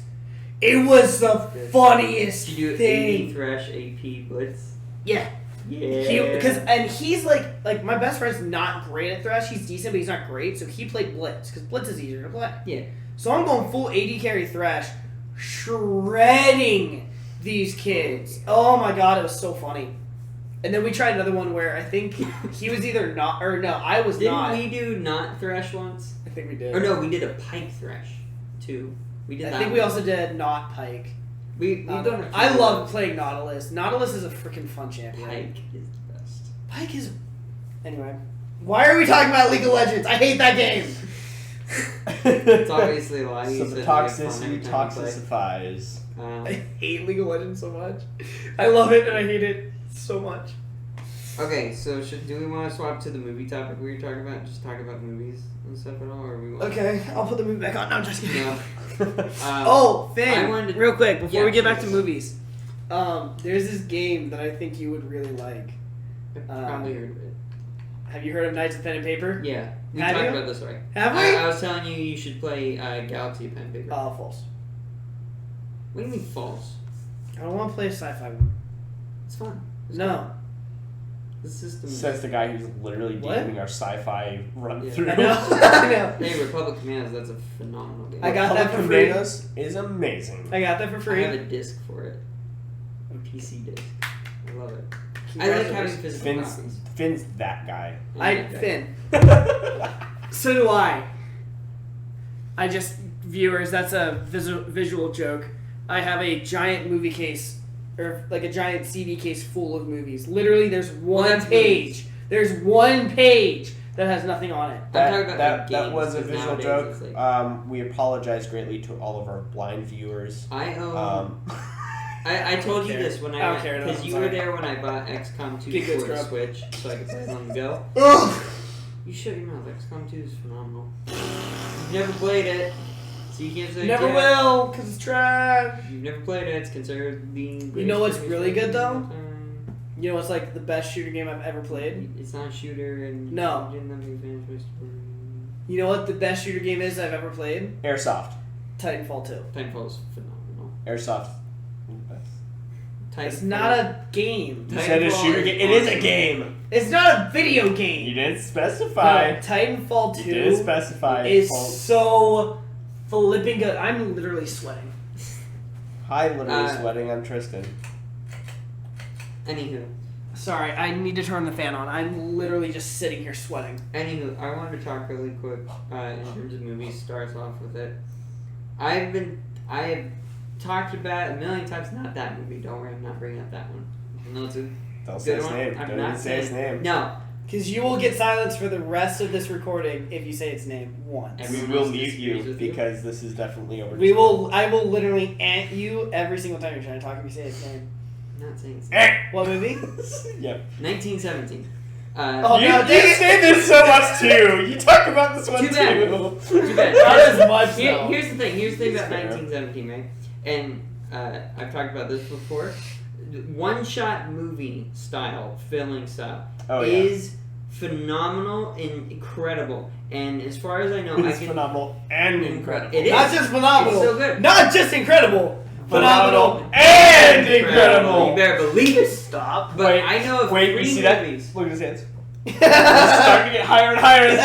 It was the funniest Did you do thing. 80 Thresh AP Blitz? Yeah. Yeah. He's like my best friend's not great at Thresh. He's decent, but he's not great. So he played Blitz because Blitz is easier to play. Yeah. So I'm going full AD carry Thresh, shredding these kids. Oh my god, it was so funny. And then we tried another one where I think he was either not or no, I was not. Didn't we do not Thresh once? I think we did. Or no, we did a Pike Thresh too. We did that. I think we one. also did not Pike. We've done a few I of love those. playing Nautilus. Nautilus is a freaking fun champion. Pike is the best. Pike is. Anyway, why are we talking about League of Legends? I hate that game. It's obviously a lot So easier. the to have fun toxicity every time you play. toxifies. I hate League of Legends so much. I love it and I hate it so much. Okay, so do we want to swap to the movie topic we were talking about? Just talk about movies and stuff at all, or we want? Okay, I'll put the movie back on. No, I'm just kidding. No. Oh, Finn, I wanted to- real quick before Yeah, we get back to sure. movies. There's this game that I think you would really like. I probably heard of it. Have you heard of Knights of Pen and Paper? Yeah, we Have talked you? about this already. Have we? I was telling you should play Galaxy of Pen and Paper. False. What do you mean false? I don't want to play a sci-fi one. It's fun. It's No. The system. Says the guy who's literally What? gaming our sci-fi run Yeah. through. I know. I know. Hey, Republic Commandos, that's a phenomenal game. I got that for free. Commandos is amazing. I got that for I free. have a disc for it. A PC disc. I love it. I like having physical copies. Finn's that guy. Finn. So do I. Viewers, that's a visual joke. I have a giant movie case, or like a giant CD case full of movies. Literally, there's one page. There's one page that has nothing on it. That was a visual joke. Like, we apologize greatly to all of our blind viewers. I told you this when I care, because you were there when I bought XCOM 2 for the Switch, so I could play it on the go. You shut your mouth. XCOM 2 is phenomenal. You've never played it, so you can't say Never will, because it's trash. You've never played it. It's considered the. You know what's really good though? You know what's like the best shooter game I've ever played? It's not a shooter, and No. you didn't let me finish my story. You know what the best shooter game is I've ever played? Airsoft. Titanfall 2. Titanfall's phenomenal. Airsoft. It's not a game. You said a shooter game. It is a game. It's not a video game. You didn't specify. No, Titanfall 2 You didn't specify. is so flipping good. I'm literally sweating. Hi, literally sweating. I'm Tristan. Anywho. Sorry, I need to turn the fan on. I'm literally just sitting here sweating. Anywho, I wanted to talk really quick in terms of movies. Starts off with it. I have talked about it a million times. Not that movie. Don't worry, I'm not bringing up that one. I know it's a Don't say good his one. name. I'm Don't not even say his name. No. Because you will get silence for the rest of this recording if you say its name once. And We Everyone will else mute disagrees you with you? because this is definitely over. I will literally ant you every single time you're trying to talk if you say its name. I'm not saying it's What movie? Yep. 1917. Oh, You no, say this so much too. You talk about this one Too bad. too. Too bad. Not as much, though. Here's the thing. Here's the thing about Fair. 1917, right? And I've talked about this before. One-shot movie style, filming style, is phenomenal and incredible. And as far as I know, It's phenomenal and incredible. It is. Not just phenomenal. It's so good. Not just incredible. Phenomenal and incredible. You better believe it. Stop. But Wait, I know of Wait, three you see that? movies. Look at his hands. It's starting to get higher and higher as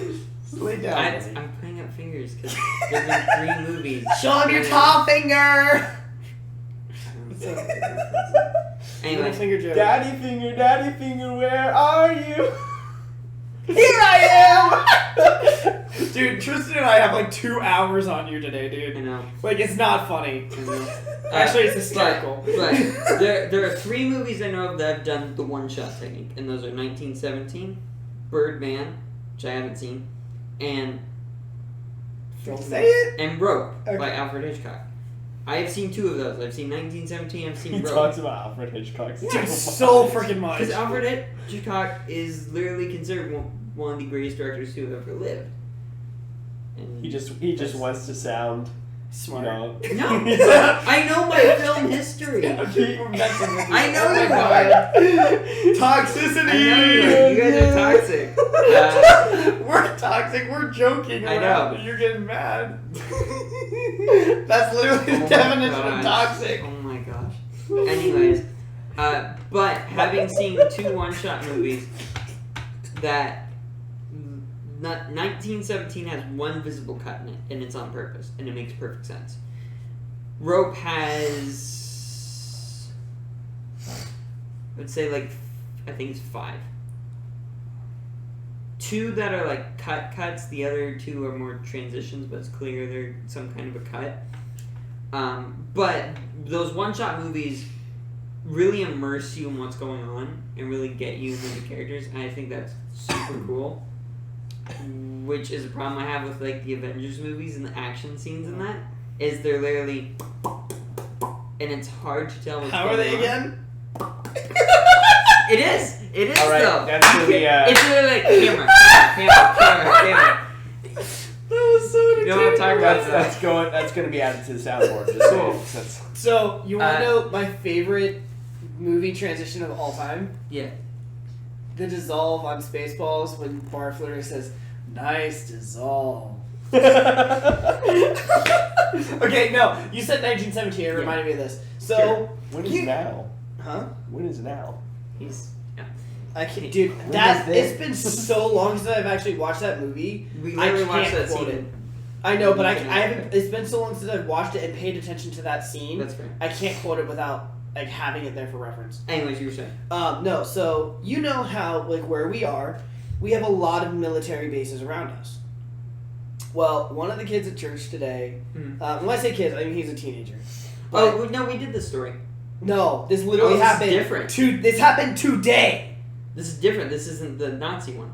it goes. Lay down. I'm putting up fingers because there have been 3 movies. Show him your top finger. Anyway, Little finger joke. Daddy finger, where are you? Here I am! Dude, Tristan and I have like 2 hours on you today, I dude. know. Like, it's not funny. I know. Actually, it's hysterical. But there are 3 movies I know of that have done the one-shot technique, and those are 1917, Birdman, which I haven't seen, and Don't say it. and Rope Okay. by Alfred Hitchcock. I have seen 2 of those. I've seen 1917. I've seen He Rope. talks about Alfred Hitchcock Dude, so freaking much. Because Alfred Hitchcock is literally considered one of the greatest directors who have ever lived. And He just wants to sound Smart. No, He's like- I know my film history. I know you are. Toxicity. I know you are. You guys are toxic. We're toxic. We're joking I around. know. You're getting mad. That's literally the definition of toxic. Oh my gosh. Anyways, but having seen 2 one-shot movies that 1917 has 1 visible cut in it, and it's on purpose, and it makes perfect sense. Rope has, I would say I think it's 5. 2 that are like cuts, the other 2 are more transitions, but it's clear they're some kind of a cut. But those one-shot movies really immerse you in what's going on and really get you into the characters, and I think that's super cool. Which is a problem I have with like the Avengers movies and the action scenes in that, is they're literally, and it's hard to tell what's How going are they on. again? It is All right, though. that's gonna be, It's literally like camera. That was so You know what I'm talking about? That's going to be added to the soundboard. Just Cool. saying. So, you want to know my favorite movie transition of all time? Yeah. The dissolve on Spaceballs when Barf literally says, "Nice dissolve." Okay, no, you said 1917. It reminded me of this. So, When is now? Huh? When is now? He's yeah. I can't, dude. It's been so long since I've actually watched that movie. We literally watched that quote scene. it. I know, but I haven't. It's been so long since I've watched it and paid attention to that scene. That's fair. I can't quote it without like having it there for reference. Anyways, you were saying. No. So you know how like where we are, we have a lot of military bases around us. Well, one of the kids at church today. When I say kids, I mean he's a teenager. Oh no, we did this story. No, this literally happened. Different. This happened today. This is different. This isn't the Nazi one.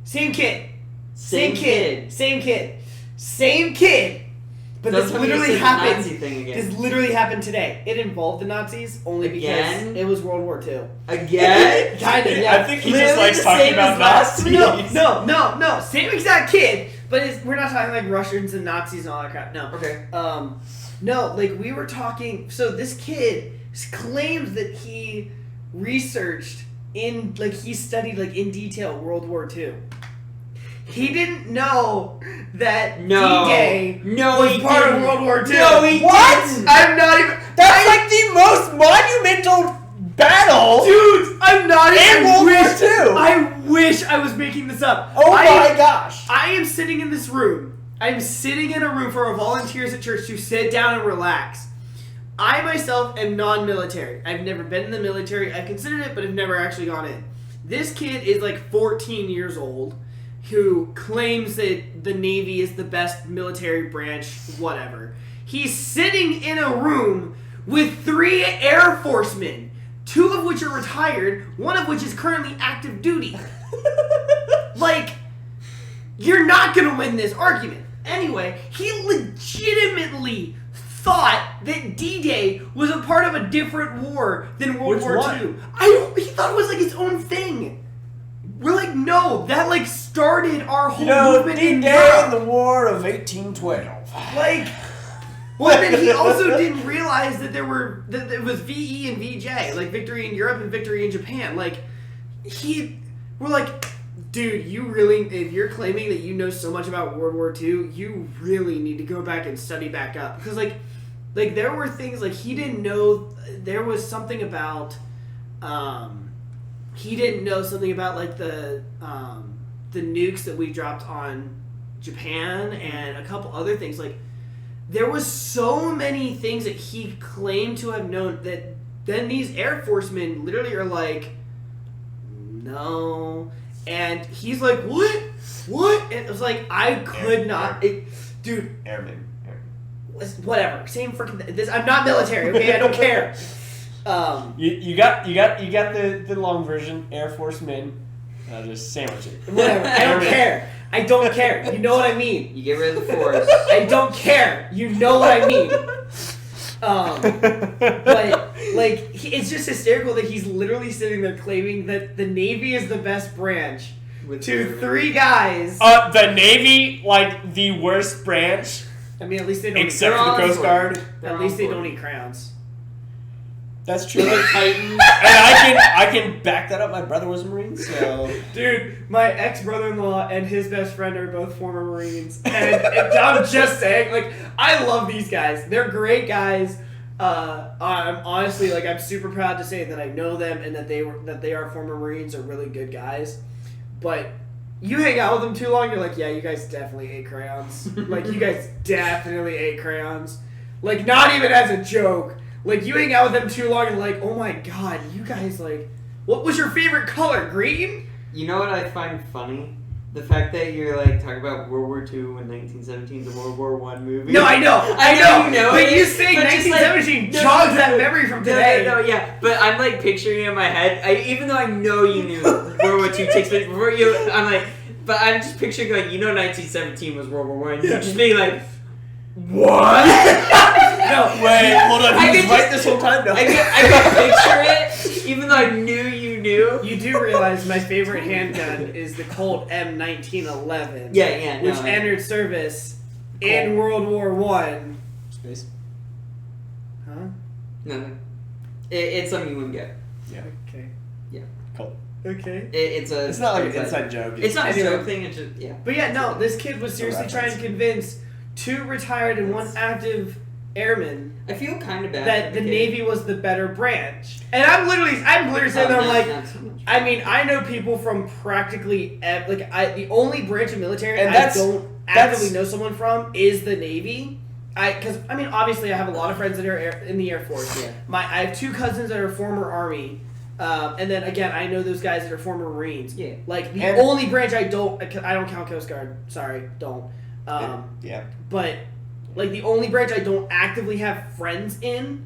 Same kid. Same kid. Same kid. Same kid. But Don't this tell me you literally said the happened. Nazi thing again. This literally happened today. It involved the Nazis only Again? because it was World War II. Again? Kind of, yeah. I think he just Literally likes the talking same about as last Nazis. No. Same exact kid. But we're not talking like Russians and Nazis and all that crap. No. Okay. No, like we were talking. So this kid claims that he researched he studied like in detail World War II. He didn't know that D-Day was part of World War II. No, he didn't. I'm not even. That's like the most monumental battle. Dude, I'm not even. And World War II. I wish I was making this up. Oh my gosh. I am sitting in this room. I'm sitting in a room for our volunteers at church to sit down and relax. I myself am non-military. I've never been in the military. I've considered it, but I've never actually gone in. This kid is like 14 years old who claims that the Navy is the best military branch, whatever. He's sitting in a room with 3 Air Forcemen, 2 of which are retired, 1 of which is currently active duty. Like, you're not going to win this argument. Anyway, he legitimately thought that D-Day was a part of a different war than World War II. He thought it was like its own thing. We're like, no, that like started our whole movement in D-Day Europe. in the War of 1812. Like, well, then he also didn't realize that that it was VE and VJ, like victory in Europe and victory in Japan. Like, we're like, dude, if you're claiming that you know so much about World War II, you really need to go back and study back up. Because, like there were things, like, he didn't know, there was something about, he didn't know something about, like, the nukes that we dropped on Japan and a couple other things. Like, there was so many things that he claimed to have known that then these Air Forcemen literally are like, no. And he's like, what? And it was like, I could not. Dude. Airman. Whatever. Same freaking. This. I'm not military. Okay, I don't care. You got the long version. Air Force Men. I'll just sandwich it. Whatever. I don't care. I don't care. You know what I mean. You get rid of the force. I don't care. You know what I mean. But like, it's just hysterical that he's literally sitting there claiming that the Navy is the best branch to 3 guys. The Navy, like the worst branch. I mean, at least they don't. Except for the Coast Guard. At least they don't eat crowns. That's true. And I can back that up. My brother was a Marine, so. Dude, my ex-brother-in-law and his best friend are both former Marines, and I'm just saying, like, I love these guys. They're great guys. I'm honestly, like, I'm super proud to say that I know them and that they are former Marines, are really good guys. But you hang out with them too long, you're like, yeah, you guys definitely ate crayons. Like, you guys definitely ate crayons. Like, not even as a joke. Like, you hang out with them too long and like, oh my god, you guys, like, what was your favorite color? Green? You know what I find funny? The fact that you're like talking about World War II when 1917 is a World War I movie. No, I know. You know but it, you saying but just 1917 like, jogs that memory from today. No, yeah. But I'm like picturing it in my head. Even though I know you knew World War II takes place before you, I'm like, but I'm just picturing like, 1917 was World War I. And you're just being like, what? No, wait, hold on. I He was could right just- this whole time. No. I can picture it, even though I knew you knew. You do realize my favorite handgun is the Colt M1911. Yeah, which entered service in World War I. Space. Huh? No. It's something you wouldn't get. Yeah. Okay. Yeah. Cool. Okay. It's not like an inside joke. It's not Anyway. a joke thing. It's just But yeah, no, this kid was seriously reference. trying to convince 2 retired and 1 active airmen I feel kind of bad that the because- Navy was the better branch. And I'm literally saying that I'm like, I mean, I know people from practically the only branch of military And I don't actively know someone from is the Navy. Because I mean, obviously, I have a lot of friends that are in the Air Force. Yeah. I have 2 cousins that are former Army, and then again, I know those guys that are former Marines. Yeah. Like the only branch I don't count Coast Guard. Sorry, don't. Yeah. But like the only branch I don't actively have friends in,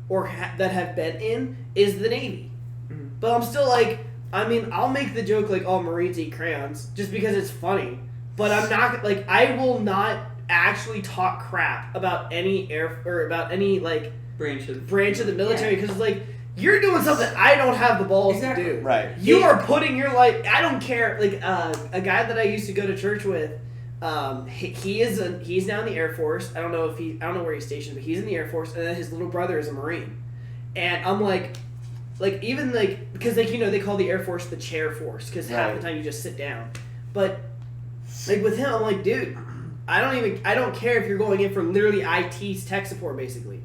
or that have been in, is the Navy. Mm-hmm. But I'm still like, I mean, I'll make the joke like, "Oh, Marines eat crayons," just because it's funny. But I'm not like, I will not actually talk crap about any branch of the military because like you're doing something I don't have the balls to do. Right. You are putting your life. I don't care. Like a guy that I used to go to church with. He's now in the Air Force. I don't know where he's stationed, but he's in the Air Force, and then his little brother is a Marine. And I'm like even like because like they call the Air Force the chair force because half the time you just sit down. But like with him, I'm like, dude, I don't care if you're going in for literally IT's tech support, basically.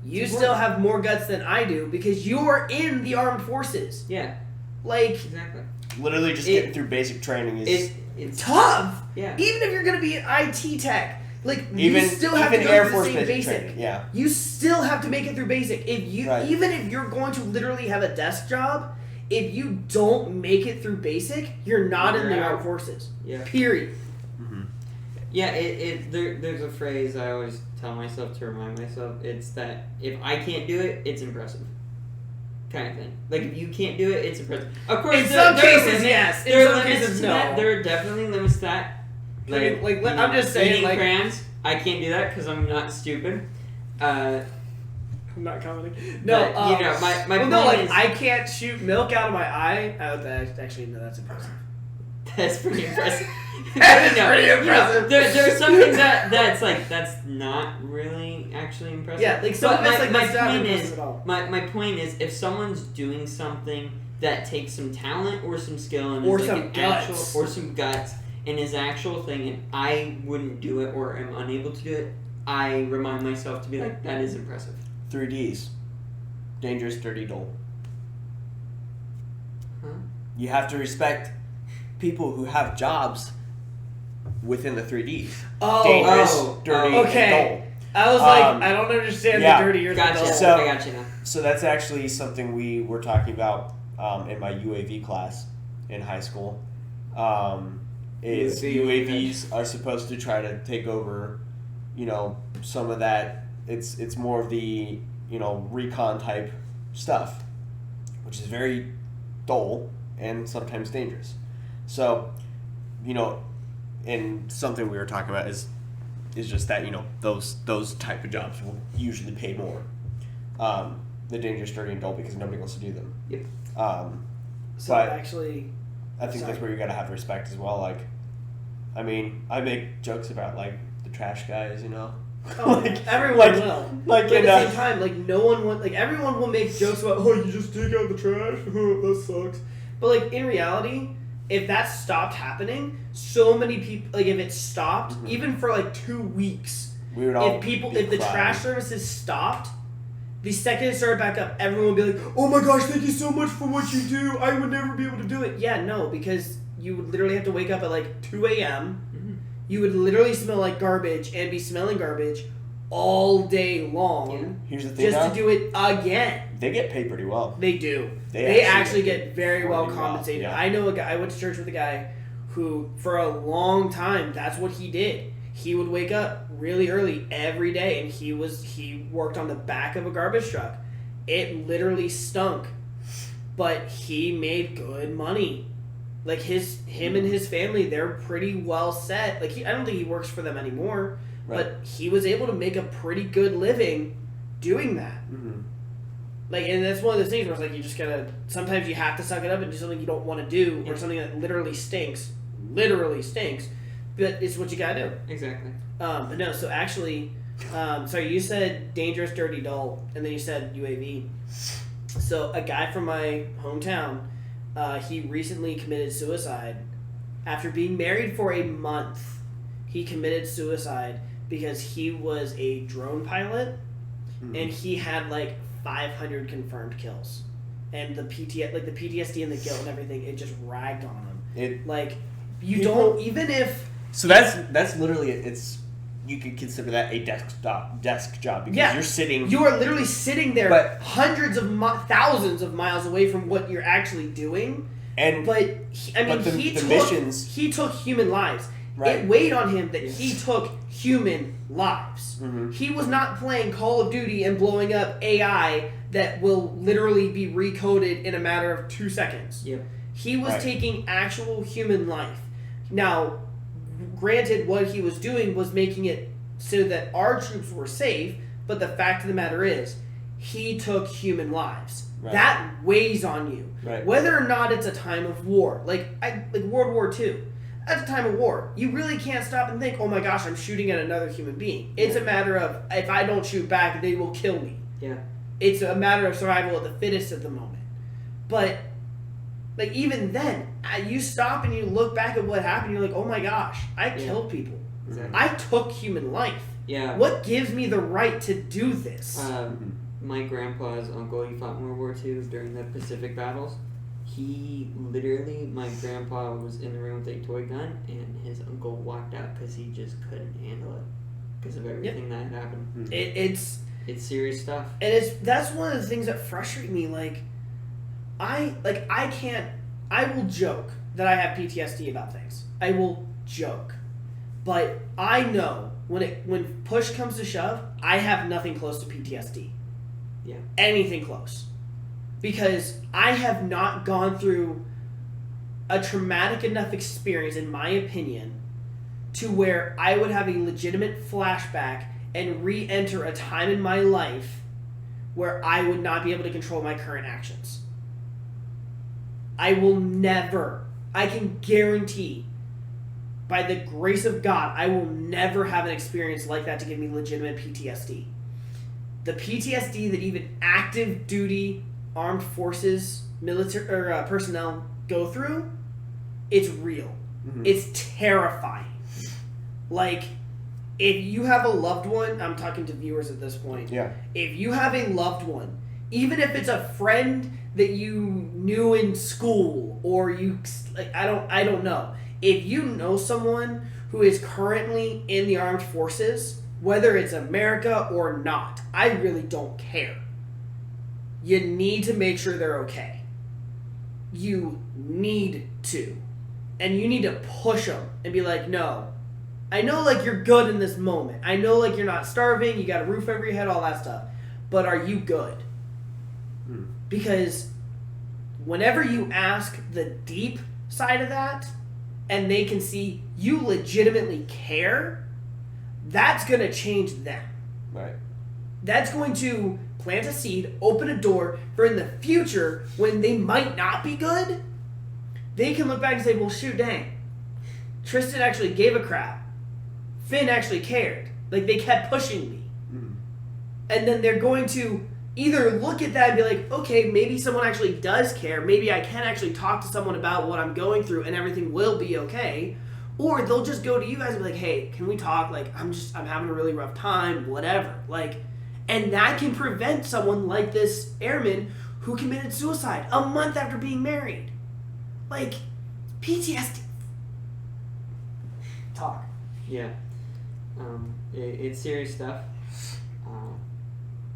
You still have more guts than I do because you're in the armed forces. Yeah. Like Exactly. Literally just getting through basic training is it's tough. Yeah. Even if you're gonna be an IT tech, like even you still have to go Air through Force the same basic. training. Yeah. You still have to make it through basic. If you even if you're going to literally have a desk job, if you don't make it through basic, you're not in the armed forces. Yeah. Period. Yeah, there's a phrase I always tell myself to remind myself. It's that if I can't do it, it's impressive. Kind of thing. Like if you can't do it, it's impressive. Of course, In some cases, yes. There In are some limits cases, to no. that. There are definitely limits to that. I'm just saying, eating like crayons. I can't do that because I'm not stupid. I'm not commenting. No, but, my point is, I can't shoot milk out of my eye. Actually, no, that's impressive. That's pretty impressive. That is pretty impressive. There's something that's not really actually impressive. Yeah, like some of it's like that's not impressive at all. My point is, if someone's doing something that takes some talent or some skill and or is some like guts or some guts and is actual thing, and I wouldn't do it or am unable to do it, I remind myself to be like, that is impressive. 3Ds. Dangerous, dirty, dull. Huh? You have to respect people who have jobs within the 3Ds. Dangerous, dirty, okay. and I was like, I don't understand the dirty or the dull. Gotcha. I got you now. So that's actually something we were talking about in my UAV class in high school. Is UAVs are supposed to try to take over, some of that. It's more of the, recon type stuff, which is very dull and sometimes dangerous. So, and something we were talking about is just that, those type of jobs will usually pay more. The dangerous, dirty, and dull because nobody wants to do them. Yep. So but actually, I think that's where you gotta have respect as well. Like, I mean, I make jokes about like the trash guys, Oh, everyone will. Like but at the same time, like no one will. Like everyone will make jokes about, oh, you just take out the trash. That sucks. But like in reality, if that stopped happening, so many people. Like if it stopped, even for like 2 weeks, we would all if the trash services stopped, the second it started back up, everyone would be like, oh my gosh, thank you so much for what you do. I would never be able to do it. Yeah, no, because you would literally have to wake up at like 2 a.m. You would literally smell like garbage and be smelling garbage all day long. Yeah. Here's the thing, just to do it again. They get paid pretty well. They do. They They actually get very well well, compensated. yeah. I know a guy. I went to church with a guy who, for a long time, that's what he did. He would wake up really early every day, and he worked on the back of a garbage truck. It literally stunk, but he made good money. Like him and his family, they're pretty well set. Like I don't think he works for them anymore, but he was able to make a pretty good living doing that. Mm-hmm. Like, and that's one of those things where it's like you just gotta. Sometimes you have to suck it up and do something you don't want to do, or something that literally stinks. But it's what you gotta do. Exactly. But no. So actually, sorry, you said dangerous, dirty, dull, and then you said UAV. So a guy from my hometown. He recently committed suicide. After being married for a month, he committed suicide because he was a drone pilot, and he had like 500 confirmed kills, and the PTSD and the guilt and everything, it just ragged on him. Even if so that's literally it's. You could consider that a desk job because you are literally sitting there, but hundreds of thousands of miles away from what you're actually doing. He took human lives. Right. It weighed on him that he took human lives. Mm-hmm. He was not playing Call of Duty and blowing up AI that will literally be recoded in a matter of 2 seconds. Yep. He was taking actual human life. Now, granted, what he was doing was making it so that our troops were safe, but the fact of the matter is, he took human lives. Right. That weighs on you. Right. Whether or not it's a time of war, like World War II. At a time of war, you really can't stop and think, oh my gosh, I'm shooting at another human being. It's a matter of, if I don't shoot back, they will kill me. Yeah. It's a matter of survival of the fittest at the moment. But, even then, you stop and you look back at what happened, you're like, oh my gosh, I killed people. Exactly. I took human life. Yeah. What gives me the right to do this? My grandpa's uncle, he fought in World War II during the Pacific battles. My grandpa was in the room with a toy gun, and his uncle walked out because he just couldn't handle it because of everything that had happened. Mm-hmm. It's serious stuff. And that's one of the things that frustrate me. I will joke that I have PTSD about things. I will joke, but I know when push comes to shove, I have nothing close to PTSD. Yeah, anything close. Because I have not gone through a traumatic enough experience, in my opinion, to where I would have a legitimate flashback and re-enter a time in my life where I would not be able to control my current actions. I will never, I can guarantee, by the grace of God, I will never have an experience like that to give me legitimate PTSD. The PTSD that even active duty armed forces military or personnel go through, it's real. Mm-hmm. It's terrifying. If you have a loved one, I'm talking to viewers at this point. Yeah. If you have a loved one, even if it's a friend that you knew in school, or I don't know. If you know someone who is currently in the armed forces, whether it's America or not, I really don't care. You need to make sure they're okay. You need to. And you need to push them and be like, no. I know you're good in this moment. I know you're not starving, you got a roof over your head, all that stuff. But are you good? Because whenever you ask the deep side of that, and they can see you legitimately care, that's going to change them. Right. That's going to plant a seed, open a door for in the future when they might not be good, they can look back and say, well, shoot, dang. Tristan actually gave a crap. Finn actually cared. They kept pushing me. Mm. And then they're going to either look at that and be like, okay, maybe someone actually does care. Maybe I can actually talk to someone about what I'm going through and everything will be okay. Or they'll just go to you guys and be like, hey, can we talk? I'm having a really rough time, whatever. And that can prevent someone like this airman who committed suicide a month after being married. PTSD. Talk. Yeah. It's serious stuff.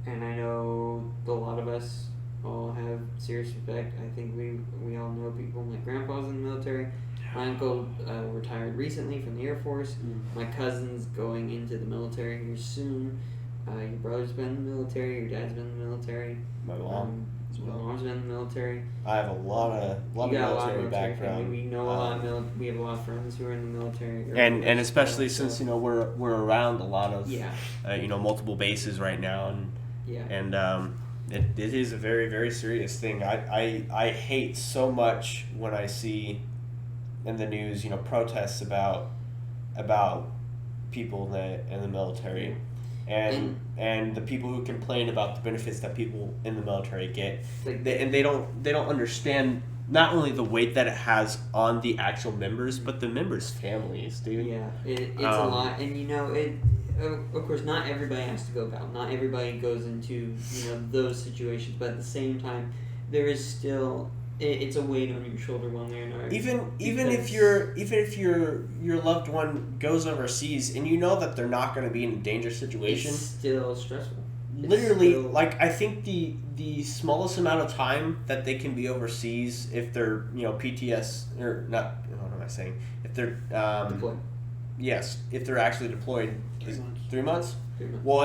And I know a lot of us all have serious respect. I think we all know people. My grandpa's in the military. My uncle retired recently from the Air Force. My cousin's going into the military here soon. Your brother's been in the military. Your dad's been in the military. My mom. My mom's been in the military. I have a lot of military background. We know a lot of we have a lot of friends who are in the military. And especially since we're around a lot of multiple bases right now, and it is a very, very serious thing. I hate so much when I see in the news protests about people in the military. And the people who complain about the benefits that people in the military get, they don't understand not only the weight that it has on the actual members, but the members' families, dude. Yeah, it's a lot, and of course, not everybody has to go battle. Not everybody goes into those situations. But at the same time, there is still it's a weight on your shoulder one way or another. Even if your loved one goes overseas and you know that they're not going to be in a dangerous situation, it's still stressful. Literally, like I think the smallest amount of time that they can be overseas if they're PTS or not. What am I saying? If they're Deployed. Yes, if they're actually deployed, 3 months. 3 months. 3 months. Well,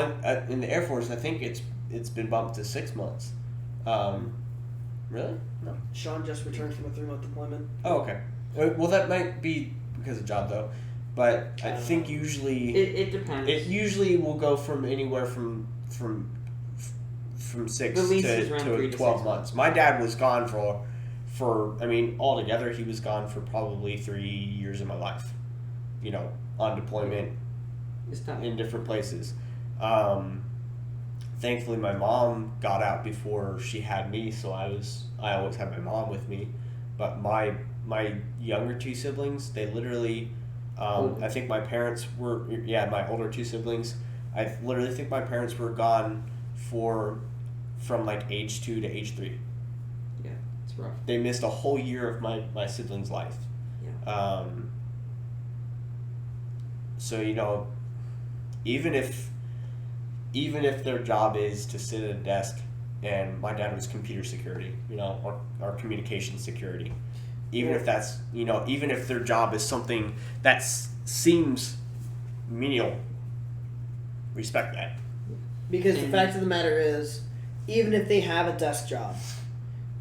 in the Air Force, I think it's been bumped to 6 months. Really? No. Sean just returned from a 3-month deployment. Oh, okay. Well, that might be because of job though, but I think usually it depends. It usually will go from anywhere from 6 The least is around to 3 to 12 6 months. My dad was gone for I mean altogether he was gone for probably 3 years of my life. On deployment It's tough. in different places. Thankfully, my mom got out before she had me, so I always had my mom with me. But my younger 2 siblings, they literally, I think my parents were my older 2 siblings. I literally think my parents were gone from like age 2 to age 3. Yeah, it's rough. They missed a whole year of my siblings' life. Yeah. So even if their job is to sit at a desk, and my dad was computer security, or communication security, even if that's even if their job is something that seems menial, respect that. Because the fact of the matter is, even if they have a desk job,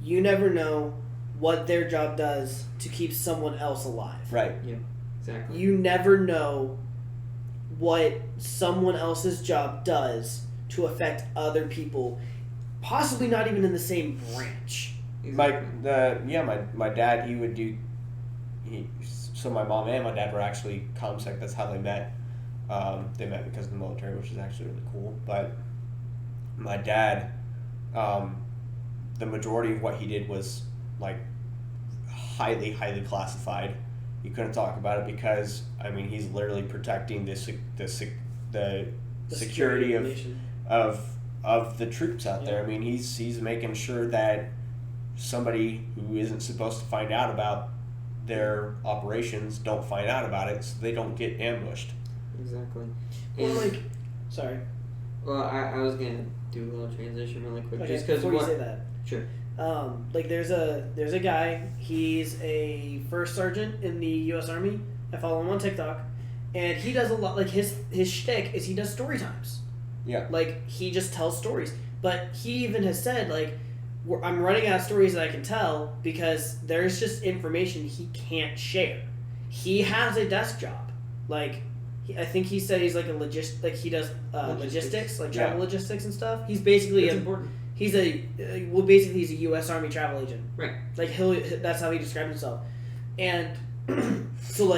you never know what their job does to keep someone else alive. Right. Yeah. Exactly. You never know what someone else's job does to affect other people, possibly not even in the same branch. Exactly. My dad, he would do. So my mom and my dad were actually ComSec. That's how they met. They met because of the military, which is actually really cool. But my dad, the majority of what he did was like highly classified. You couldn't talk about it because he's literally protecting the security of the troops out there. He's making sure that somebody who isn't supposed to find out about their operations don't find out about it, so they don't get ambushed. Exactly. Well, sorry. Well, I was gonna do a little transition really quick, Okay, just because. before you say that. Sure. There's a guy. He's a first sergeant in the U.S. Army. I follow him on TikTok, and he does a lot. Like his shtick is he does story times. Yeah. Like he just tells stories, but he even has said I'm running out of stories that I can tell because there's just information he can't share. He has a desk job. I think he said he's like a he does logistics, travel logistics and stuff. He's basically important. He's he's a U.S. Army travel agent. Right. That's how he described himself. And so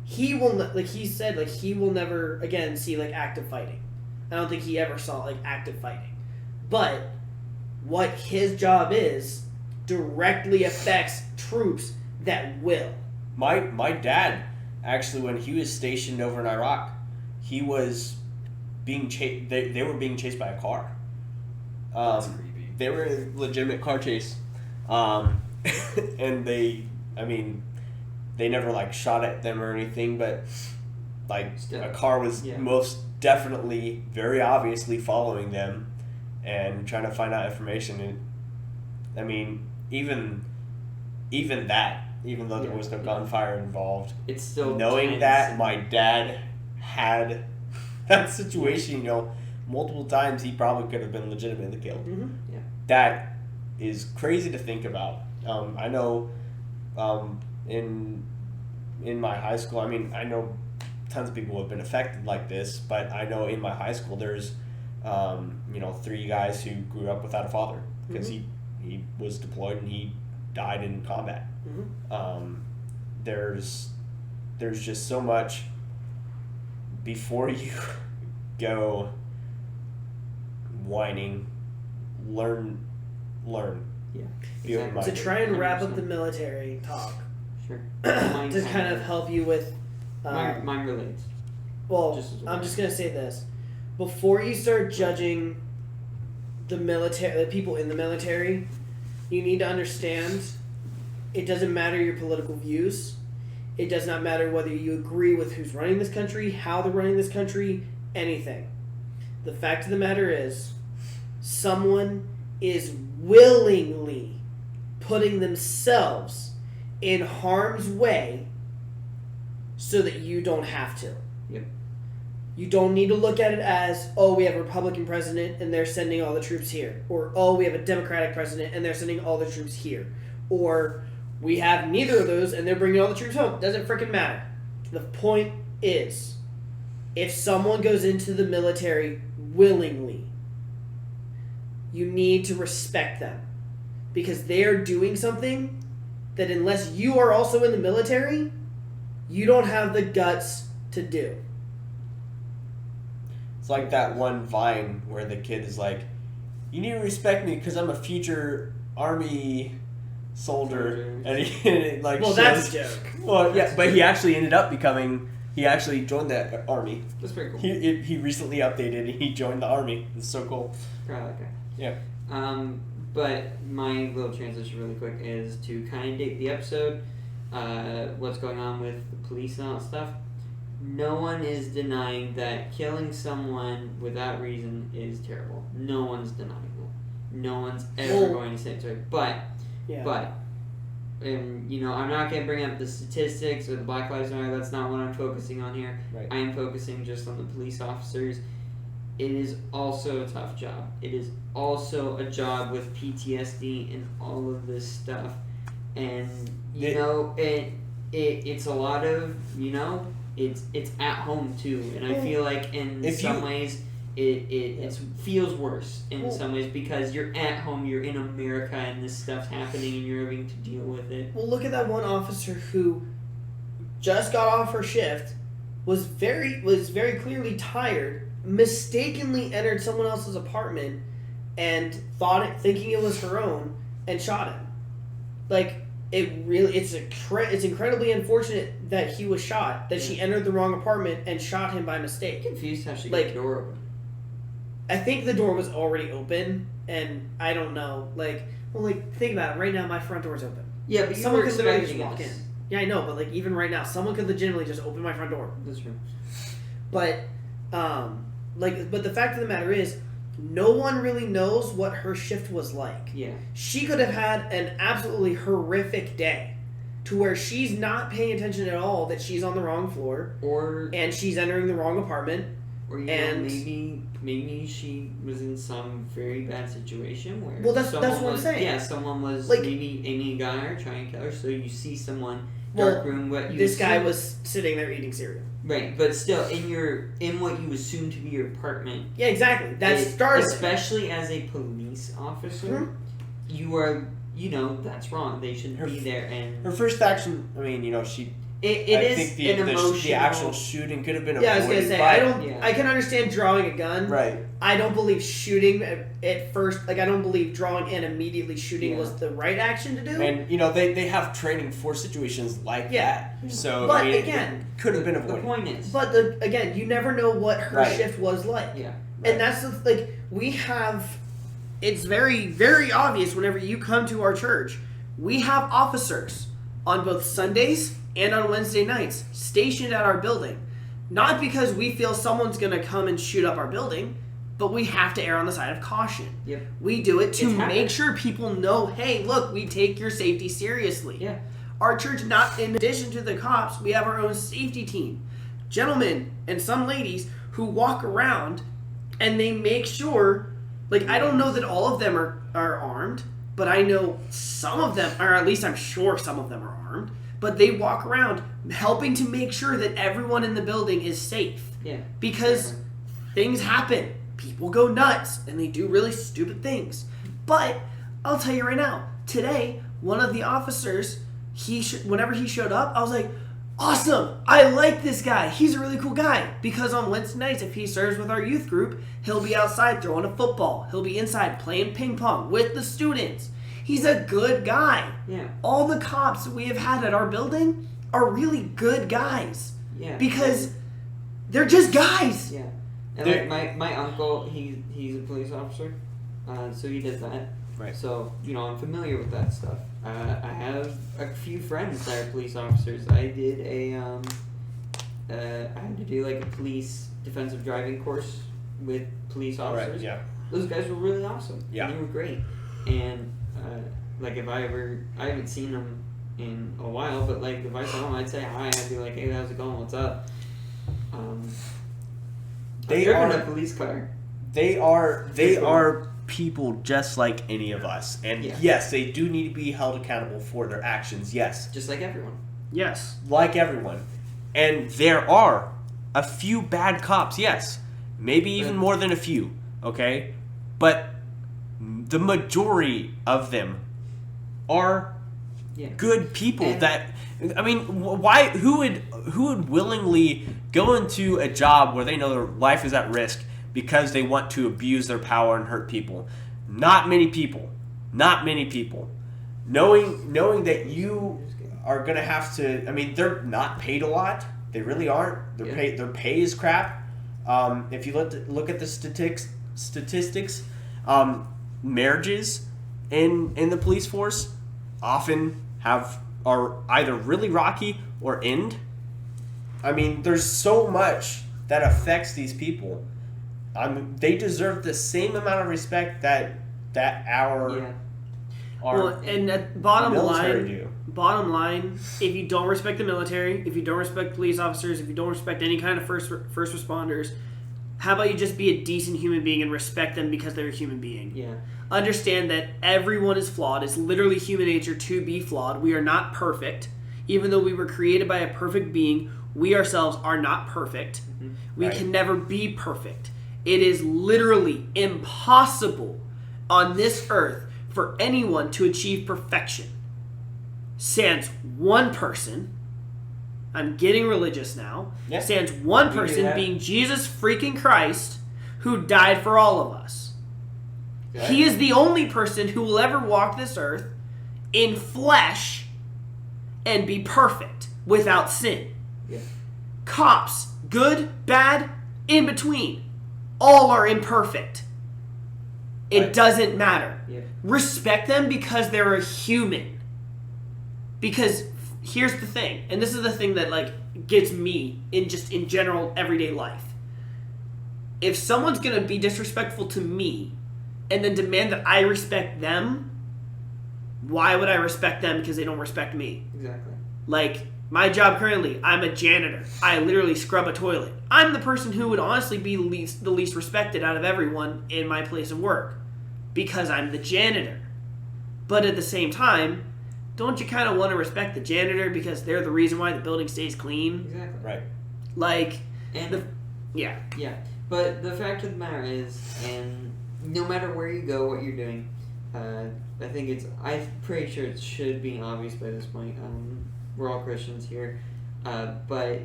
he will he said he will never again see active fighting. I don't think he ever saw active fighting. But what his job is directly affects troops that will. My dad actually, when he was stationed over in Iraq, he was being chased. They were being chased by a car. That's creepy. They were in a legitimate car chase, and they never shot at them or anything, but a car was most definitely, very obviously following them and trying to find out information. And even though there was no gunfire involved, it's still knowing tense. that my dad had that situation, multiple times, he probably could have been legitimately killed. Mm-hmm. Yeah. That is crazy to think about. I know in my high school, I know tons of people have been affected like this, but I know in my high school there's 3 guys who grew up without a father because he was deployed and he died in combat. Mm-hmm. There's just so much before you go whining. Learn. Yeah. Be open-minded. To try and wrap up the military talk, Sure. to kind of help you with Mine relates. Well, I'm just gonna say this: before you start judging the people in the military, you need to understand it doesn't matter your political views. It does not matter whether you agree with who's running this country, how they're running this country, anything. The fact of the matter is, someone is willingly putting themselves in harm's way so that you don't have to. Yep. You don't need to look at it as, oh, we have a Republican president and they're sending all the troops here. Or, oh, we have a Democratic president and they're sending all the troops here. Or, we have neither of those and they're bringing all the troops home. Doesn't freaking matter. The point is, if someone goes into the military willingly, you need to respect them. Because they are doing something that unless you are also in the military, you don't have the guts to do. It's like that one Vine where the kid is like, you need to respect me because I'm a future army soldier. And he like, well, that's a joke. Well, yeah, but he actually ended up he actually joined the army. That's pretty cool. He recently updated and he joined the army. It's so cool. Probably like that. Yeah. But my little transition really quick is to kind of date the episode, what's going on with the police and all that stuff. No one is denying that killing someone without reason is terrible. No one's denying it. No one's ever going to say it's right. But, and I'm not going to bring up the statistics or the Black Lives Matter. That's not what I'm focusing on here. Right. I am focusing just on the police officers. It is also a tough job. It is also a job with PTSD and all of this stuff. And, it's a lot of, it's at home too. And I feel like in some ways it feels worse in some ways because you're at home, you're in America, and this stuff's happening and you're having to deal with it. Well, look at that one officer who just got off her shift, was very clearly tired, mistakenly entered someone else's apartment and thinking it was her own, and shot him. Like, it's incredibly unfortunate that he was shot, that she entered the wrong apartment and shot him by mistake. I'm confused how she got the door open. I think the door was already open, and I don't know. Think about it. Right now, my front door's open. Yeah, but someone could literally just walk us. in. Yeah, I know, but even right now, someone could legitimately just open my front door. That's true. But, but the fact of the matter is, no one really knows what her shift was like. Yeah. She could have had an absolutely horrific day to where she's not paying attention at all that she's on the wrong floor and she's entering the wrong apartment. Or maybe she was in some very bad situation where that's what I'm saying. Yeah, someone was maybe aiming a gun or trying to kill her, so you see someone dark room this guy was sitting there eating cereal. Right, but still in what you assume to be your apartment. Yeah, exactly. Especially as a police officer, you are that's wrong. They shouldn't be there. And her first action, she. I think the actual shooting could have been avoided. Yeah, I was gonna say I can understand drawing a gun. Right. I don't believe shooting at first. I don't believe drawing and immediately shooting was the right action to do. And they have training for situations like that. So but again, it could have been avoided. The point is, but again, you never know what her shift was like. Yeah. Right. And that's we have. It's very, very obvious whenever you come to our church, we have officers on both Sundays and on Wednesday nights stationed at our building. Not because we feel someone's going to come and shoot up our building, but we have to err on the side of caution. Yep. We do it to make sure people know, hey, look, we take your safety seriously. Yeah. Our church, not in addition to the cops, we have our own safety team. Gentlemen and some ladies who walk around and they make sure, I don't know that all of them are armed, but I know some of them, or at least I'm sure some of them are armed. But they walk around helping to make sure that everyone in the building is safe. Yeah. Because things happen. People go nuts and they do really stupid things. But I'll tell you right now, today, one of the officers, whenever he showed up, I was like, awesome! I like this guy. He's a really cool guy. Because on Wednesday nights, if he serves with our youth group, he'll be outside throwing a football. He'll be inside playing ping pong with the students. He's a good guy. Yeah. All the cops that we have had at our building are really good guys. Yeah. Because They're just guys. Yeah. And like my uncle, he's a police officer, so he does that. Right. So, I'm familiar with that stuff. I have a few friends that are police officers. I did I had to do like a police defensive driving course with police officers. Right, yeah. Those guys were really awesome. Yeah. And they were great. And, like if I haven't seen them in a while, but like if I saw them, I'd say hi. I'd be like, hey, how's it going? What's up? They driven are a police car. They are people just like any of us, and yes, they do need to be held accountable for their actions. Yes, just like everyone. Yes, like everyone, and there are a few bad cops. Yes, maybe even more than a few. Okay, but the majority of them are good people. And why? Who would willingly go into a job where they know their life is at risk because they want to abuse their power and hurt people? Not many people. Not many people. Knowing that you are gonna have to. I mean, they're not paid a lot. They really aren't. Their pay is crap. If you look at the statistics, marriages in the police force often are either really rocky or end. I mean, there's so much that affects these people. They deserve the same amount of respect that our bottom military do. Bottom line, if you don't respect the military, if you don't respect police officers, if you don't respect any kind of first responders, how about you just be a decent human being and respect them because they're a human being? Yeah. Understand that everyone is flawed. It's literally human nature to be flawed. We are not perfect. Even though we were created by a perfect being, we ourselves are not perfect. Mm-hmm. We can never be perfect. It is literally impossible on this earth for anyone to achieve perfection. Sans one person, I'm getting religious now, sans one person being Jesus freaking Christ, who died for all of us. Okay. He is the only person who will ever walk this earth in flesh and be perfect without sin. Yeah. Cops, good, bad, in between, all are imperfect. It doesn't matter. Yeah. Respect them because they're a human. Because here's the thing, and this is the thing that like gets me in general everyday life. If someone's gonna be disrespectful to me and then demand that I respect them, why would I respect them because they don't respect me? Exactly. Like, my job currently, I'm a janitor. I literally scrub a toilet. I'm the person who would honestly be the least respected out of everyone in my place of work because I'm the janitor. But at the same time, don't you kind of want to respect the janitor because they're the reason why the building stays clean? Exactly. Right. Like, yeah. But the fact of the matter is, and no matter where you go, what you're doing, I'm pretty sure it should be obvious by this point. We're all Christians here, but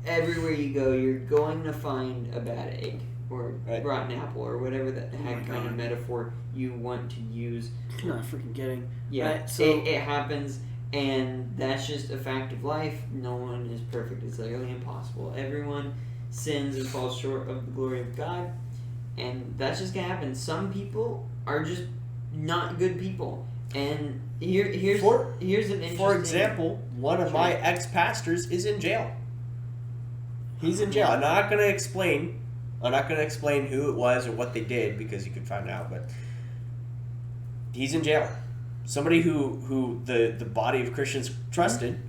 everywhere you go, you're going to find a bad egg or rotten apple or whatever the heck kind of metaphor you want to use. I'm not freaking kidding. Yeah, right, so it happens, and that's just a fact of life. No one is perfect. It's literally impossible. Everyone sins and falls short of the glory of God, and that's just gonna happen. Some people are just not good people, and here's an interesting. For example, one of my ex-pastors is in jail. He's in jail. I'm not gonna explain who it was or what they did because you could find out, but he's in jail. Somebody who the body of Christians trusted,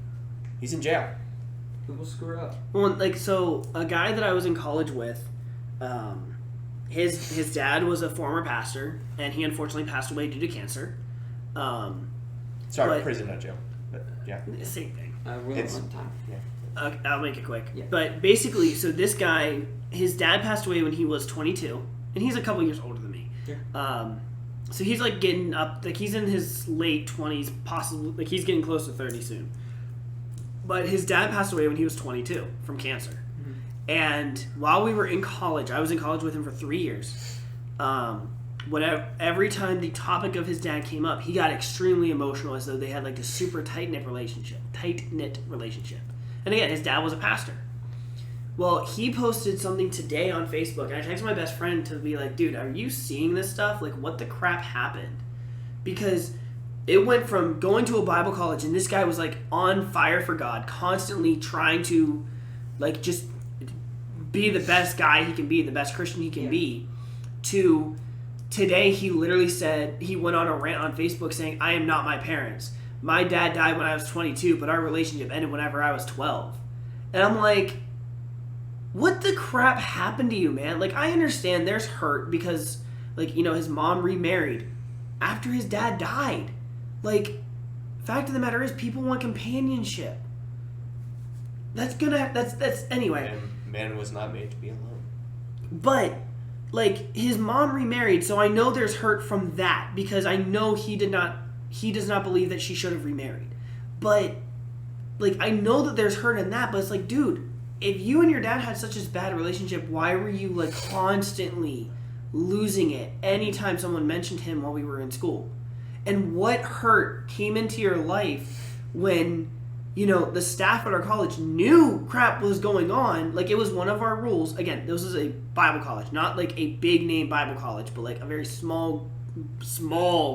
he's in jail. People screw up. Well, like, so a guy that I was in college with, his dad was a former pastor, and he unfortunately passed away due to cancer. Prison, not jail. But yeah, same thing. It's on time. Yeah. I'll make it quick. Yeah. But basically, so this guy, his dad passed away when he was 22, and he's a couple years older than me. Yeah. So he's like getting up, like he's in his late 20s, possibly, like he's getting close to 30 soon. But his dad passed away when he was 22 from cancer. Mm-hmm. And while we were in college, I was in college with him for 3 years. Every time the topic of his dad came up, he got extremely emotional as though they had like a super tight-knit relationship. And again, his dad was a pastor. Well, he posted something today on Facebook, and I texted my best friend to be like, dude, are you seeing this stuff? Like, what the crap happened? Because it went from going to a Bible college, and this guy was, like, on fire for God, constantly trying to, like, just be the best guy he can be, the best Christian he can be, to today he literally said, he went on a rant on Facebook saying, I am not my parents. My dad died when I was 22, but our relationship ended whenever I was 12. And I'm like, what the crap happened to you, man? Like, I understand there's hurt because, like, you know, his mom remarried after his dad died. Like, fact of the matter is, people want companionship. That's anyway. Man was not made to be alone. But, like, his mom remarried, so I know there's hurt from that because I know he does not believe that she should have remarried. But, like, I know that there's hurt in that, but it's like, dude, if you and your dad had such a bad relationship, why were you, like, constantly losing it anytime someone mentioned him while we were in school? And what hurt came into your life when, you know, the staff at our college knew crap was going on? Like, it was one of our rules. Again, this is a Bible college, not like a big name Bible college, but like a very small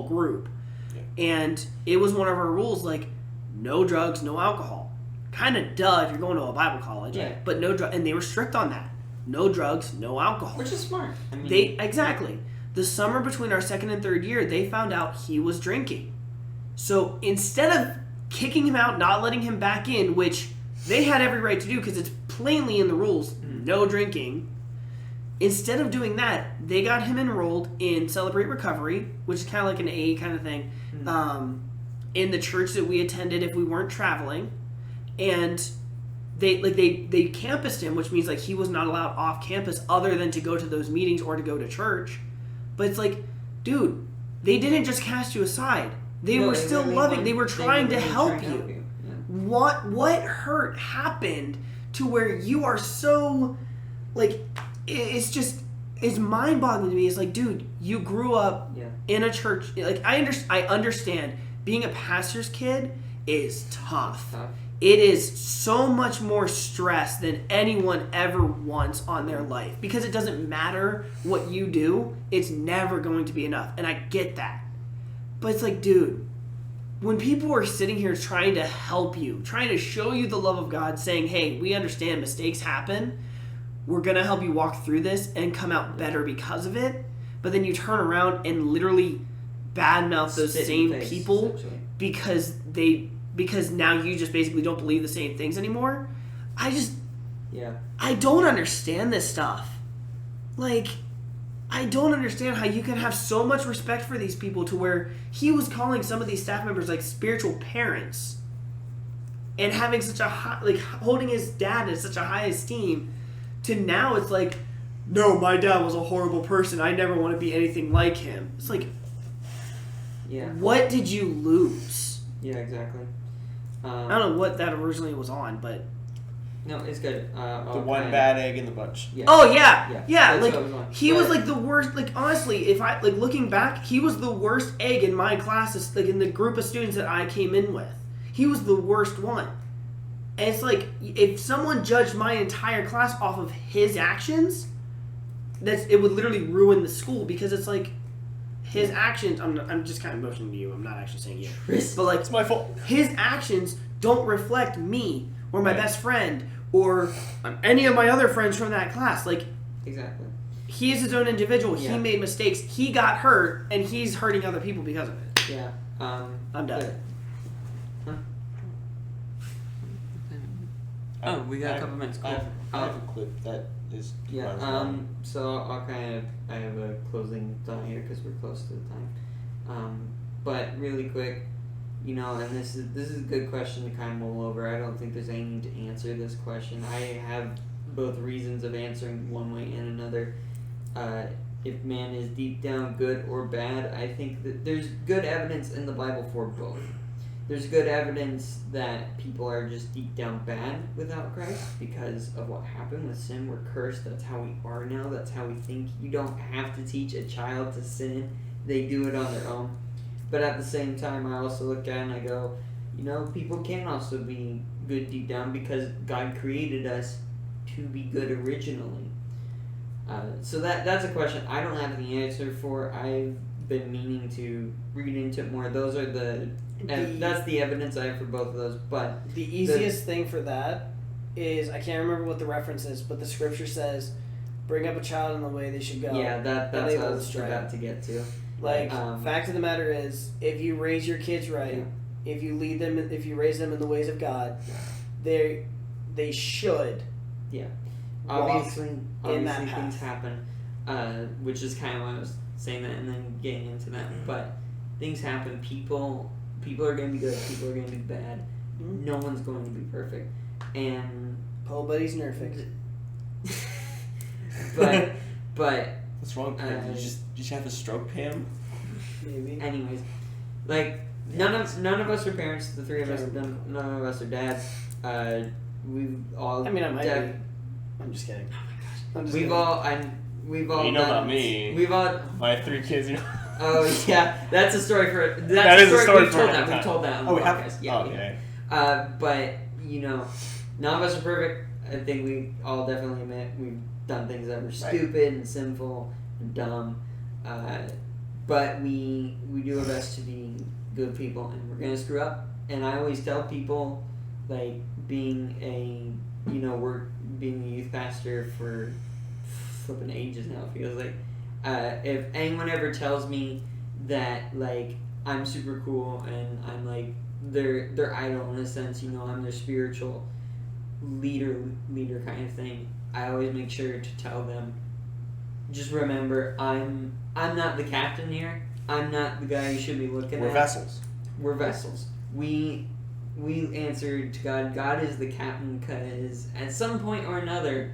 group. Yeah. And it was one of our rules, like, no drugs, no alcohol. Kind of duh if you're going to a Bible college, but no drugs, and they were strict on that. No drugs, no alcohol. Which is smart. I mean, exactly. The summer between our second and third year, they found out he was drinking. So instead of kicking him out, not letting him back in, which they had every right to do because it's plainly in the rules, no drinking. Instead of doing that, they got him enrolled in Celebrate Recovery, which is kind of like an AA kind of thing, in the church that we attended if we weren't traveling. And they campused him, which means like he was not allowed off campus other than to go to those meetings or to go to church. But it's like, dude, they didn't just cast you aside. They were still loving. They were trying to help you. Yeah. What hurt happened to where you are so, like, it's mind-boggling to me. It's like, dude, you grew up in a church. Like, I understand being a pastor's kid is tough. It is so much more stress than anyone ever wants on their life because it doesn't matter what you do. It's never going to be enough. And I get that. But it's like, dude, when people are sitting here trying to help you, trying to show you the love of God, saying, hey, we understand mistakes happen. We're going to help you walk through this and come out better because of it. But then you turn around and literally badmouth those same people because now you just basically don't believe the same things anymore. I don't understand this stuff. Like, I don't understand how you can have so much respect for these people to where he was calling some of these staff members like spiritual parents and having such a high, like, holding his dad in such a high esteem, to now it's like, no, my dad was a horrible person. I never want to be anything like him. It's like, what did you lose? Yeah, exactly. I don't know what that originally was on, but no, it's good. The one bad egg in the bunch. Yeah. Oh yeah. Like, he was But like the worst. Like, honestly, if I like looking back, he was the worst egg in my classes. Like, in the group of students that I came in with, he was the worst one. And it's like, if someone judged my entire class off of his actions, it would literally ruin the school because it's like. His actions, I'm just kind of motioning to you. I'm not actually saying you. But, like, it's my fault. His actions don't reflect me or my best friend or any of my other friends from that class. Like, exactly. He is his own individual. Yeah. He made mistakes. He got hurt, and he's hurting other people because of it. Yeah. I'm done. Huh? Oh, we got a couple minutes. Cool. I have a clip that is. So I have a closing thought here because we're close to the time. But really quick, you know, and this is a good question to kind of mull over. I don't think there's any need to answer this question. I have both reasons of answering one way and another. If man is deep down good or bad, I think that there's good evidence in the Bible for both. There's good evidence that people are just deep down bad without Christ because of what happened with sin. We're cursed. That's how we are now. That's how we think. You don't have to teach a child to sin. They do it on their own. But at the same time, I also look at it and I go, you know, people can also be good deep down because God created us to be good originally? So that's a question I don't have the answer for. I've been meaning to read into it more. Those are that's the evidence I have for both of those. But the easiest thing for that is, I can't remember what the reference is, but the scripture says, "Bring up a child in the way they should go." Yeah, that's what I was about to get to. Like, fact of the matter is, if you raise your kids right, if you lead them, if you raise them in the ways of God, they should. Yeah. Obviously in that things path. happen, which is kind of why I was saying that and then getting into that. But things happen. People are going to be good. People are going to be bad. Mm-hmm. No one's going to be perfect. And nobody's nerfing. but What's wrong, Pam? Did you just have a stroke, Pam? Maybe. Anyways, like none of us are parents. The three of us have done. None of us are dads. We've all. I mean, I might be. I'm just kidding. We've all. You know about me. We've all. I have 3 kids. You know. Oh yeah, that's a story for. That is a story for another We've time. told that on the Oh, we podcast. have. Yeah. Oh, okay. But none of us are perfect. I think we all definitely admit we've done things that were stupid and sinful and dumb. But we do our best to be good people, and we're gonna screw up. And I always tell people, like, being a youth pastor for flipping ages now, it feels like. If anyone ever tells me that, like, I'm super cool and I'm like their idol in a sense, I'm their spiritual leader kind of thing, I always make sure to tell them, just remember, I'm not the captain here. I'm not the guy you should be looking at. We're vessels. We're vessels. We answer to God. God is the captain, because at some point or another,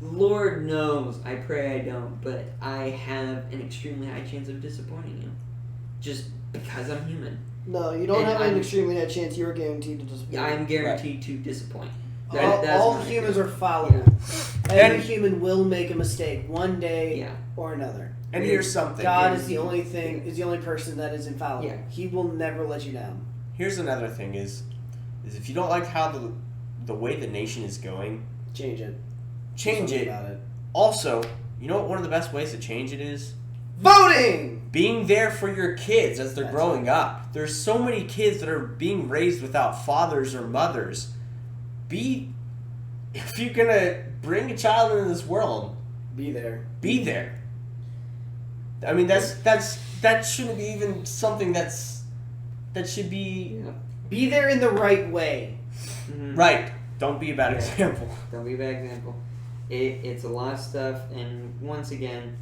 Lord knows, I pray I don't, but I have an extremely high chance of disappointing you, just because I'm human. No, you don't have an extremely high chance. You're guaranteed to disappoint. Yeah, I'm guaranteed to disappoint. All humans are fallible. Yeah. Every human will make a mistake one day or another. And here's something. God is the only person that is infallible. Yeah. He will never let you down. Here's another thing: is if you don't like how the way the nation is going, change it. Change it. About it. Also, you know what? One of the best ways to change it is voting. Being there for your kids as they're growing up. There's so many kids that are being raised without fathers or mothers. If you're gonna bring a child into this world, be there. Be there. I mean, that shouldn't be even something that should be. Yeah. Be there in the right way. Mm-hmm. Right. Don't be a bad example. Don't be a bad example. It's a lot of stuff, and once again,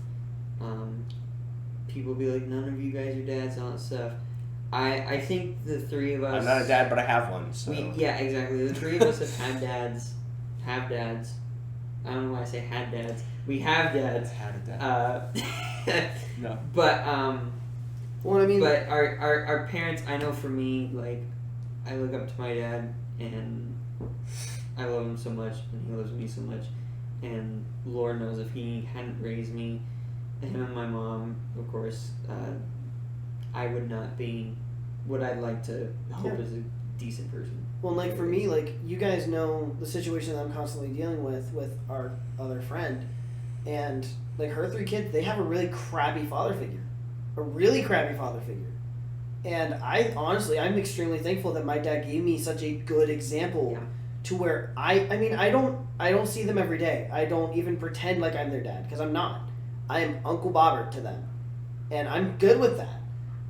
people be like, none of you guys are dads and all that stuff. I think the three of us... I'm not a dad, but I have one, so... Yeah, exactly. The three of us have dads. I don't know why I say had dads. We have dads. Had a dad. No. But, well, I mean... But our parents, I know for me, like, I look up to my dad, and I love him so much, and he loves me so much. And Lord knows if he hadn't raised me, him and my mom, of course, I would not be what I'd like to hope is a decent person. Well, like for me, like you guys know the situation that I'm constantly dealing with our other friend, and like her 3 kids, they have a really crappy father figure. And I'm extremely thankful that my dad gave me such a good example to where I don't see them every day. I don't even pretend like I'm their dad, because I'm not. I am Uncle Bobbert to them. And I'm good with that.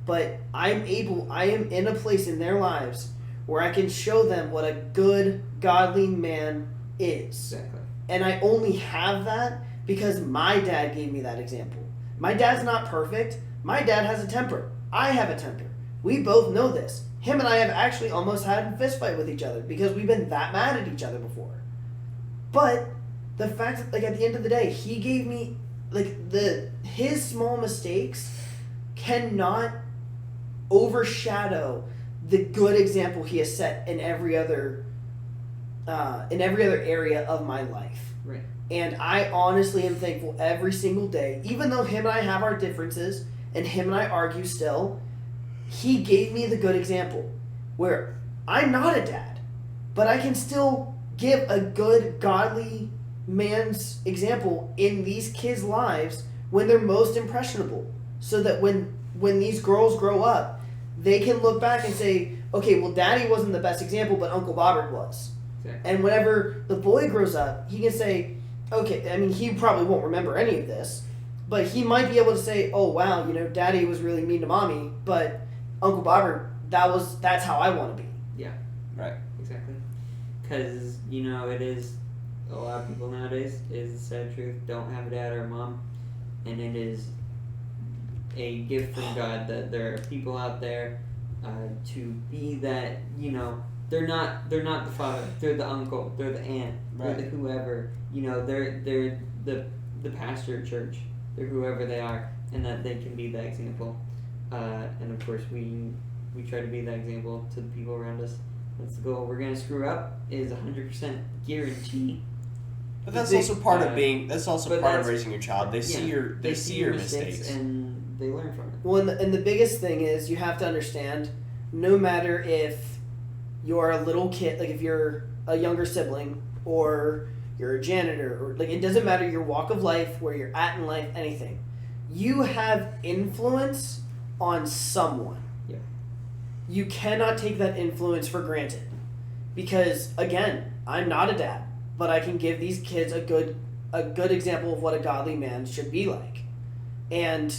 But I am in a place in their lives where I can show them what a good, godly man is. Exactly. And I only have that because my dad gave me that example. My dad's not perfect. My dad has a temper. I have a temper. We both know this. Him and I have actually almost had a fist fight with each other because we've been that mad at each other before. But the fact that, like, at the end of the day, he gave me, like, his small mistakes cannot overshadow the good example he has set in every other area of my life. Right. And I honestly am thankful every single day, even though him and I have our differences and him and I argue still, he gave me the good example where I'm not a dad, but I can still give a good, godly man's example in these kids' lives when they're most impressionable, so that when these girls grow up, they can look back and say, okay, well, Daddy wasn't the best example, but Uncle Bobbert was. Exactly. And whenever the boy grows up, he can say, okay, I mean, he probably won't remember any of this, but he might be able to say, oh, wow, Daddy was really mean to Mommy, but Uncle Bobbert, that's how I want to be. Yeah. Right. Exactly. Because, it is, a lot of people nowadays, is the sad truth, don't have a dad or a mom. And it is a gift from God that there are people out there to be that, they're not the father, they're the uncle, they're the aunt, they're the whoever, they're the pastor of church, they're whoever they are, and that they can be that example. And of course we try to be that example to the people around us. That's the goal. We're gonna screw up is 100% guarantee. But that's also part of being. That's also part of raising your child. They see your mistakes and they learn from it. Well, and the biggest thing is you have to understand, no matter if you're a little kid, like if you're a younger sibling or you're a janitor, or like it doesn't matter your walk of life, where you're at in life, anything, you have influence on someone. Yeah. You cannot take that influence for granted, because again, I'm not a dad, but I can give these kids a good example of what a godly man should be like. And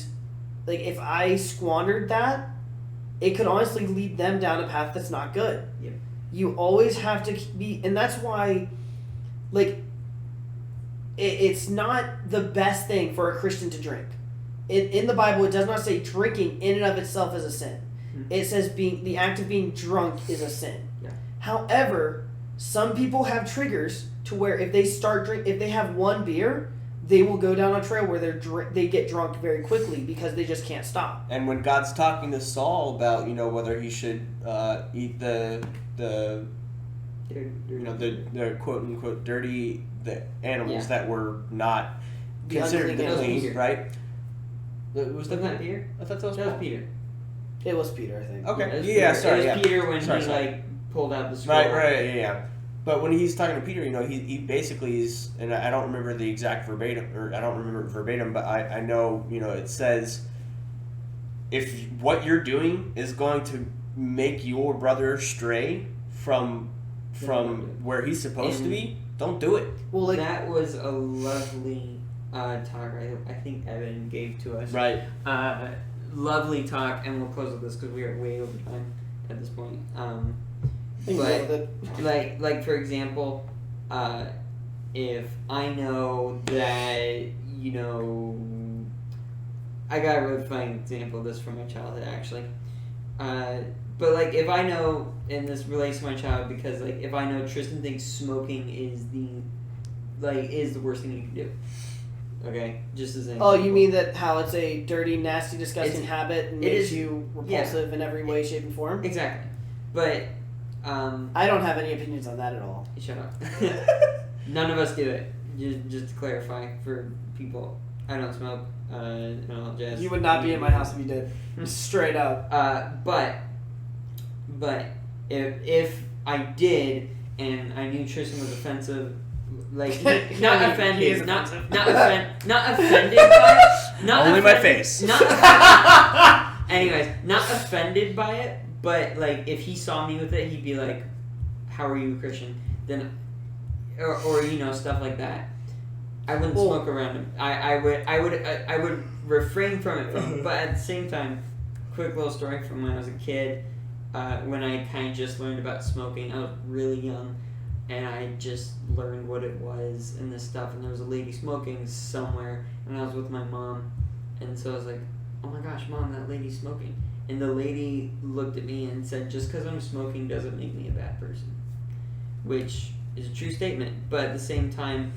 like if I squandered that, it could honestly lead them down a path that's not good. Yeah. You always have to be, and that's why, like, it's not the best thing for a Christian to drink. In the Bible, it does not say drinking in and of itself is a sin. Mm-hmm. It says the act of being drunk is a sin. Yeah. However, some people have triggers to where if they if they have one beer, they will go down a trail where they get drunk very quickly because they just can't stop. And when God's talking to Saul about whether he should eat the quote unquote dirty animals that were not considered clean, right? Was that Peter? I thought that was Peter. It was Peter, I think. Okay. Yeah, sorry. It was Peter when sorry. Pulled out the scroll. Right. Yeah. But when he's talking to Peter, he basically is, and I don't remember the exact verbatim, but I know, it says, if what you're doing is going to make your brother stray from where he's supposed to be, don't do it. Well, that was a lovely talk I think Evan gave to us. Right. Lovely talk, and we'll close with this because we are way over time at this point. But like for example, if I know that I got a really funny example of this from my childhood actually. But like if I know, and this relates to my child because like if I know Tristan thinks smoking is the worst thing you can do. Okay, just as an example. Oh, you mean that how it's a dirty, nasty, disgusting habit and makes you repulsive in every way, shape, and form? Exactly. But I don't have any opinions on that at all. Shut up. None of us do it. Just to clarify for people, I don't smoke. And all jazz. You would not be in my house if you did. Straight up. But if I did and I knew Tristan was offensive, like not offended, not offended by it. Not only my face. Anyways, not offended by it. But like, if he saw me with it, he'd be like, "How are you, Christian?" Then, or stuff like that. I wouldn't smoke around him. I would refrain from it. But at the same time, quick little story from when I was a kid. When I kind of just learned about smoking, I was really young, and I just learned what it was and this stuff. And there was a lady smoking somewhere, and I was with my mom, and so I was like, "Oh my gosh, Mom, that lady's smoking." And the lady looked at me and said, "Just because I'm smoking doesn't make me a bad person," which is a true statement. But at the same time,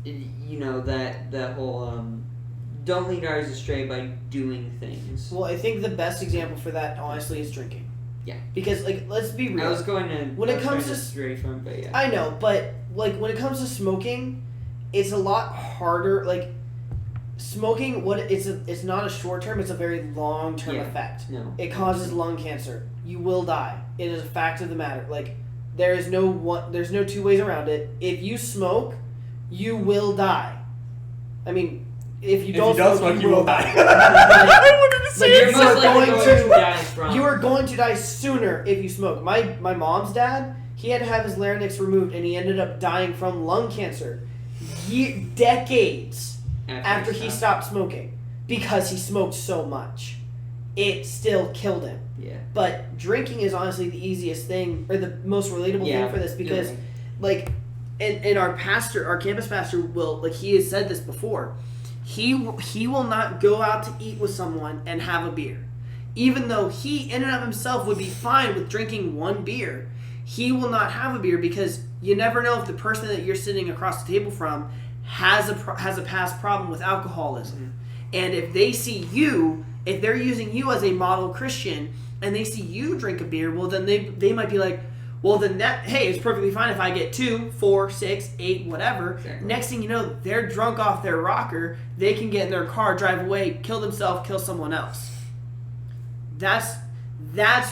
that whole don't lead ours astray by doing things. Well, I think the best example for that, honestly, is drinking. Yeah. Because, like, let's be real. I was going to when it comes to stray from, but yeah. I know, but like when it comes to smoking, it's a lot harder. Like smoking, it's not a short term; it's a very long term effect. No. It causes lung cancer. You will die. It is a fact of the matter. Like there's no two ways around it. If you smoke, you will die. I mean, if you If don't smoke, you will die. You're most likely going to die from. You are going to die sooner if you smoke. My mom's dad, he had to have his larynx removed, and he ended up dying from lung cancer decades after he stopped smoking because he smoked so much. It still killed him. Yeah. But drinking is honestly the easiest thing, or the most relatable thing for this, because, like, and our campus pastor will, like, he has said this before. He will not go out to eat with someone and have a beer. Even though he, in and of himself, would be fine with drinking one beer, he will not have a beer because you never know if the person that you're sitting across the table from has a past problem with alcoholism. Mm-hmm. And if they see you, if they're using you as a model Christian, and they see you drink a beer, well, then they might be like, well, then hey, it's perfectly fine if I get 2, 4, 6, 8, whatever. Exactly. Next thing you know, they're drunk off their rocker. They can get in their car, drive away, kill themselves, kill someone else. That's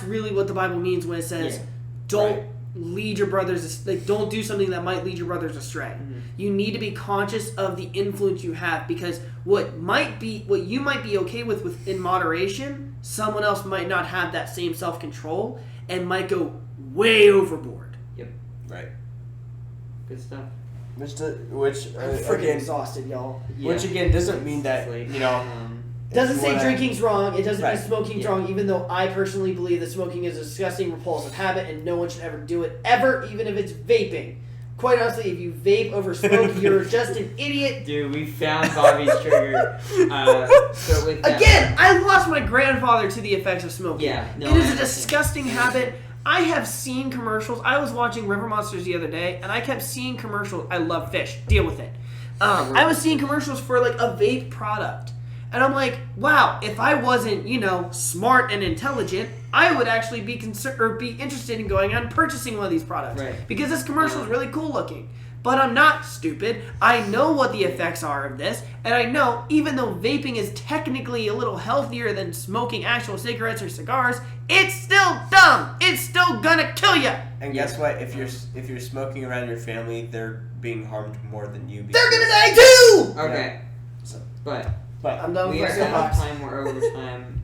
really what the Bible means when it says, don't lead your brothers, don't do something that might lead your brothers astray. Mm-hmm. You need to be conscious of the influence you have, because what you might be okay with in moderation, someone else might not have that same self-control and might go way overboard. Yep. Right. Good stuff. I'm freaking exhausted, y'all. Yeah. Which again doesn't mean that doesn't say drinking's wrong. It doesn't mean smoking's wrong. Even though I personally believe that smoking is a disgusting, repulsive habit, and no one should ever do it ever, even if it's vaping. Quite honestly, if you vape over smoke, you're just an idiot. Dude, we found Bobby's trigger. So with that, again, I lost my grandfather to the effects of smoking. Yeah, no, it is a disgusting habit. I have seen commercials. I was watching River Monsters the other day, and I kept seeing commercials. I love fish. Deal with it. I was seeing commercials for like a vape product. And I'm like, wow, if I wasn't, smart and intelligent, I would actually be interested in going out and purchasing one of these products. Right. Because this commercial is really cool looking. But I'm not stupid. I know what the effects are of this. And I know, even though vaping is technically a little healthier than smoking actual cigarettes or cigars, it's still dumb. It's still gonna kill you. And guess what? If you're smoking around your family, they're being harmed more than you. They're gonna die too! Okay. But I'm done with we are out of time. We're over time.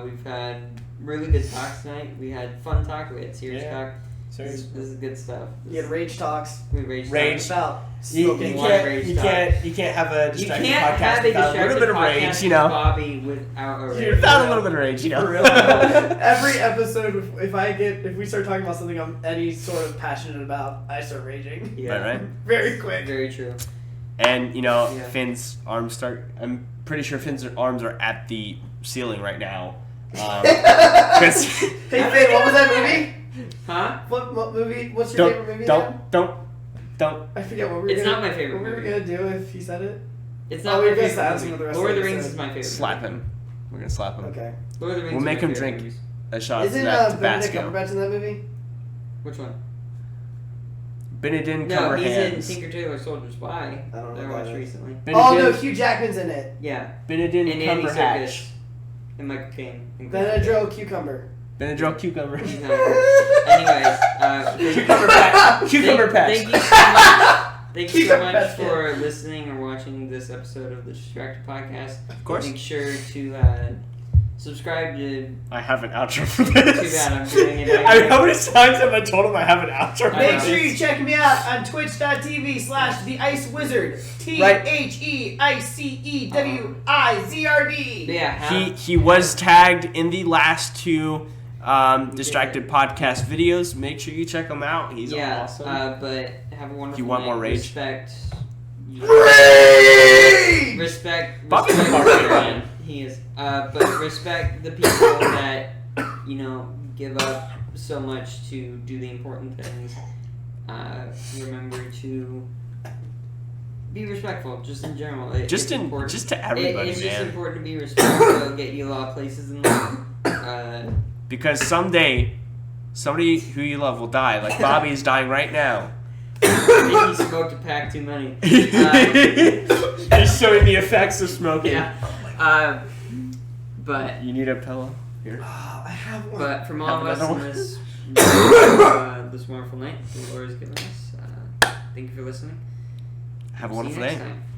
We've had really good talks tonight. We had fun talk. We had serious talk. This is good stuff. You had rage talks. We rage about smoking. You can't have a Distract3d podcast without a little bit of rage, Bobby without a rage. Without a little bit of rage, For real. Every episode, if we start talking about something I'm any sort of passionate about, I start raging. Yeah. Right. Very quick. Very true. And Finn's arms start. I'm pretty sure Finn's arms are at the ceiling right now. Hey Finn, what was that movie? Huh? What movie? What's your favorite movie? Don't. I forget what we were. It's not my favorite. What were we gonna do if he said it? It's not my favorite. Lord of the Rings is my favorite. Slap him. We're gonna slap him. Okay. Lord of the Rings. We'll make him drink a shot of Isn't Tabasco. Benedict Cumberbatch in that movie? Which one? Benedict Cumberbatch. No, he's in Tinker Tailor Soldier Spy. I don't know. That I watched recently. No, Hugh Jackman's in it. Yeah. Benedict and Andy Cumberbatch. Serkis. And Michael Caine. Benadryl Cucumber. Benadryl Cucumber. Anyways, Cucumber patch. Thank you so much for listening or watching this episode of the Distract3d Podcast. Of course. Make sure to subscribe to... I have an outro for this. Too bad I'm doing it. How many times have I told him I have an outro? Make sure you check me out on twitch.tv/TheIceWizrd. TheIceWizrd. Yeah. He was tagged in the last 2 Distract3d Podcast videos. Make sure you check him out. He's awesome. But have a wonderful If you want night. more rage. Respect. Bobby's a barbarian. He is. But respect the people that, give up so much to do the important things. Remember to be respectful, just in general. Just to everybody, it's man. just important to be respectful. It'll get you a lot of places in life. Because someday, somebody who you love will die. Like Bobby is dying right now. He smoked a pack too many. He's showing the effects of smoking. Yeah. But You need a pillow here. I have one. But from all of us in this this wonderful night the Lord has given us, thank you for listening. Have a See you wonderful next day. time.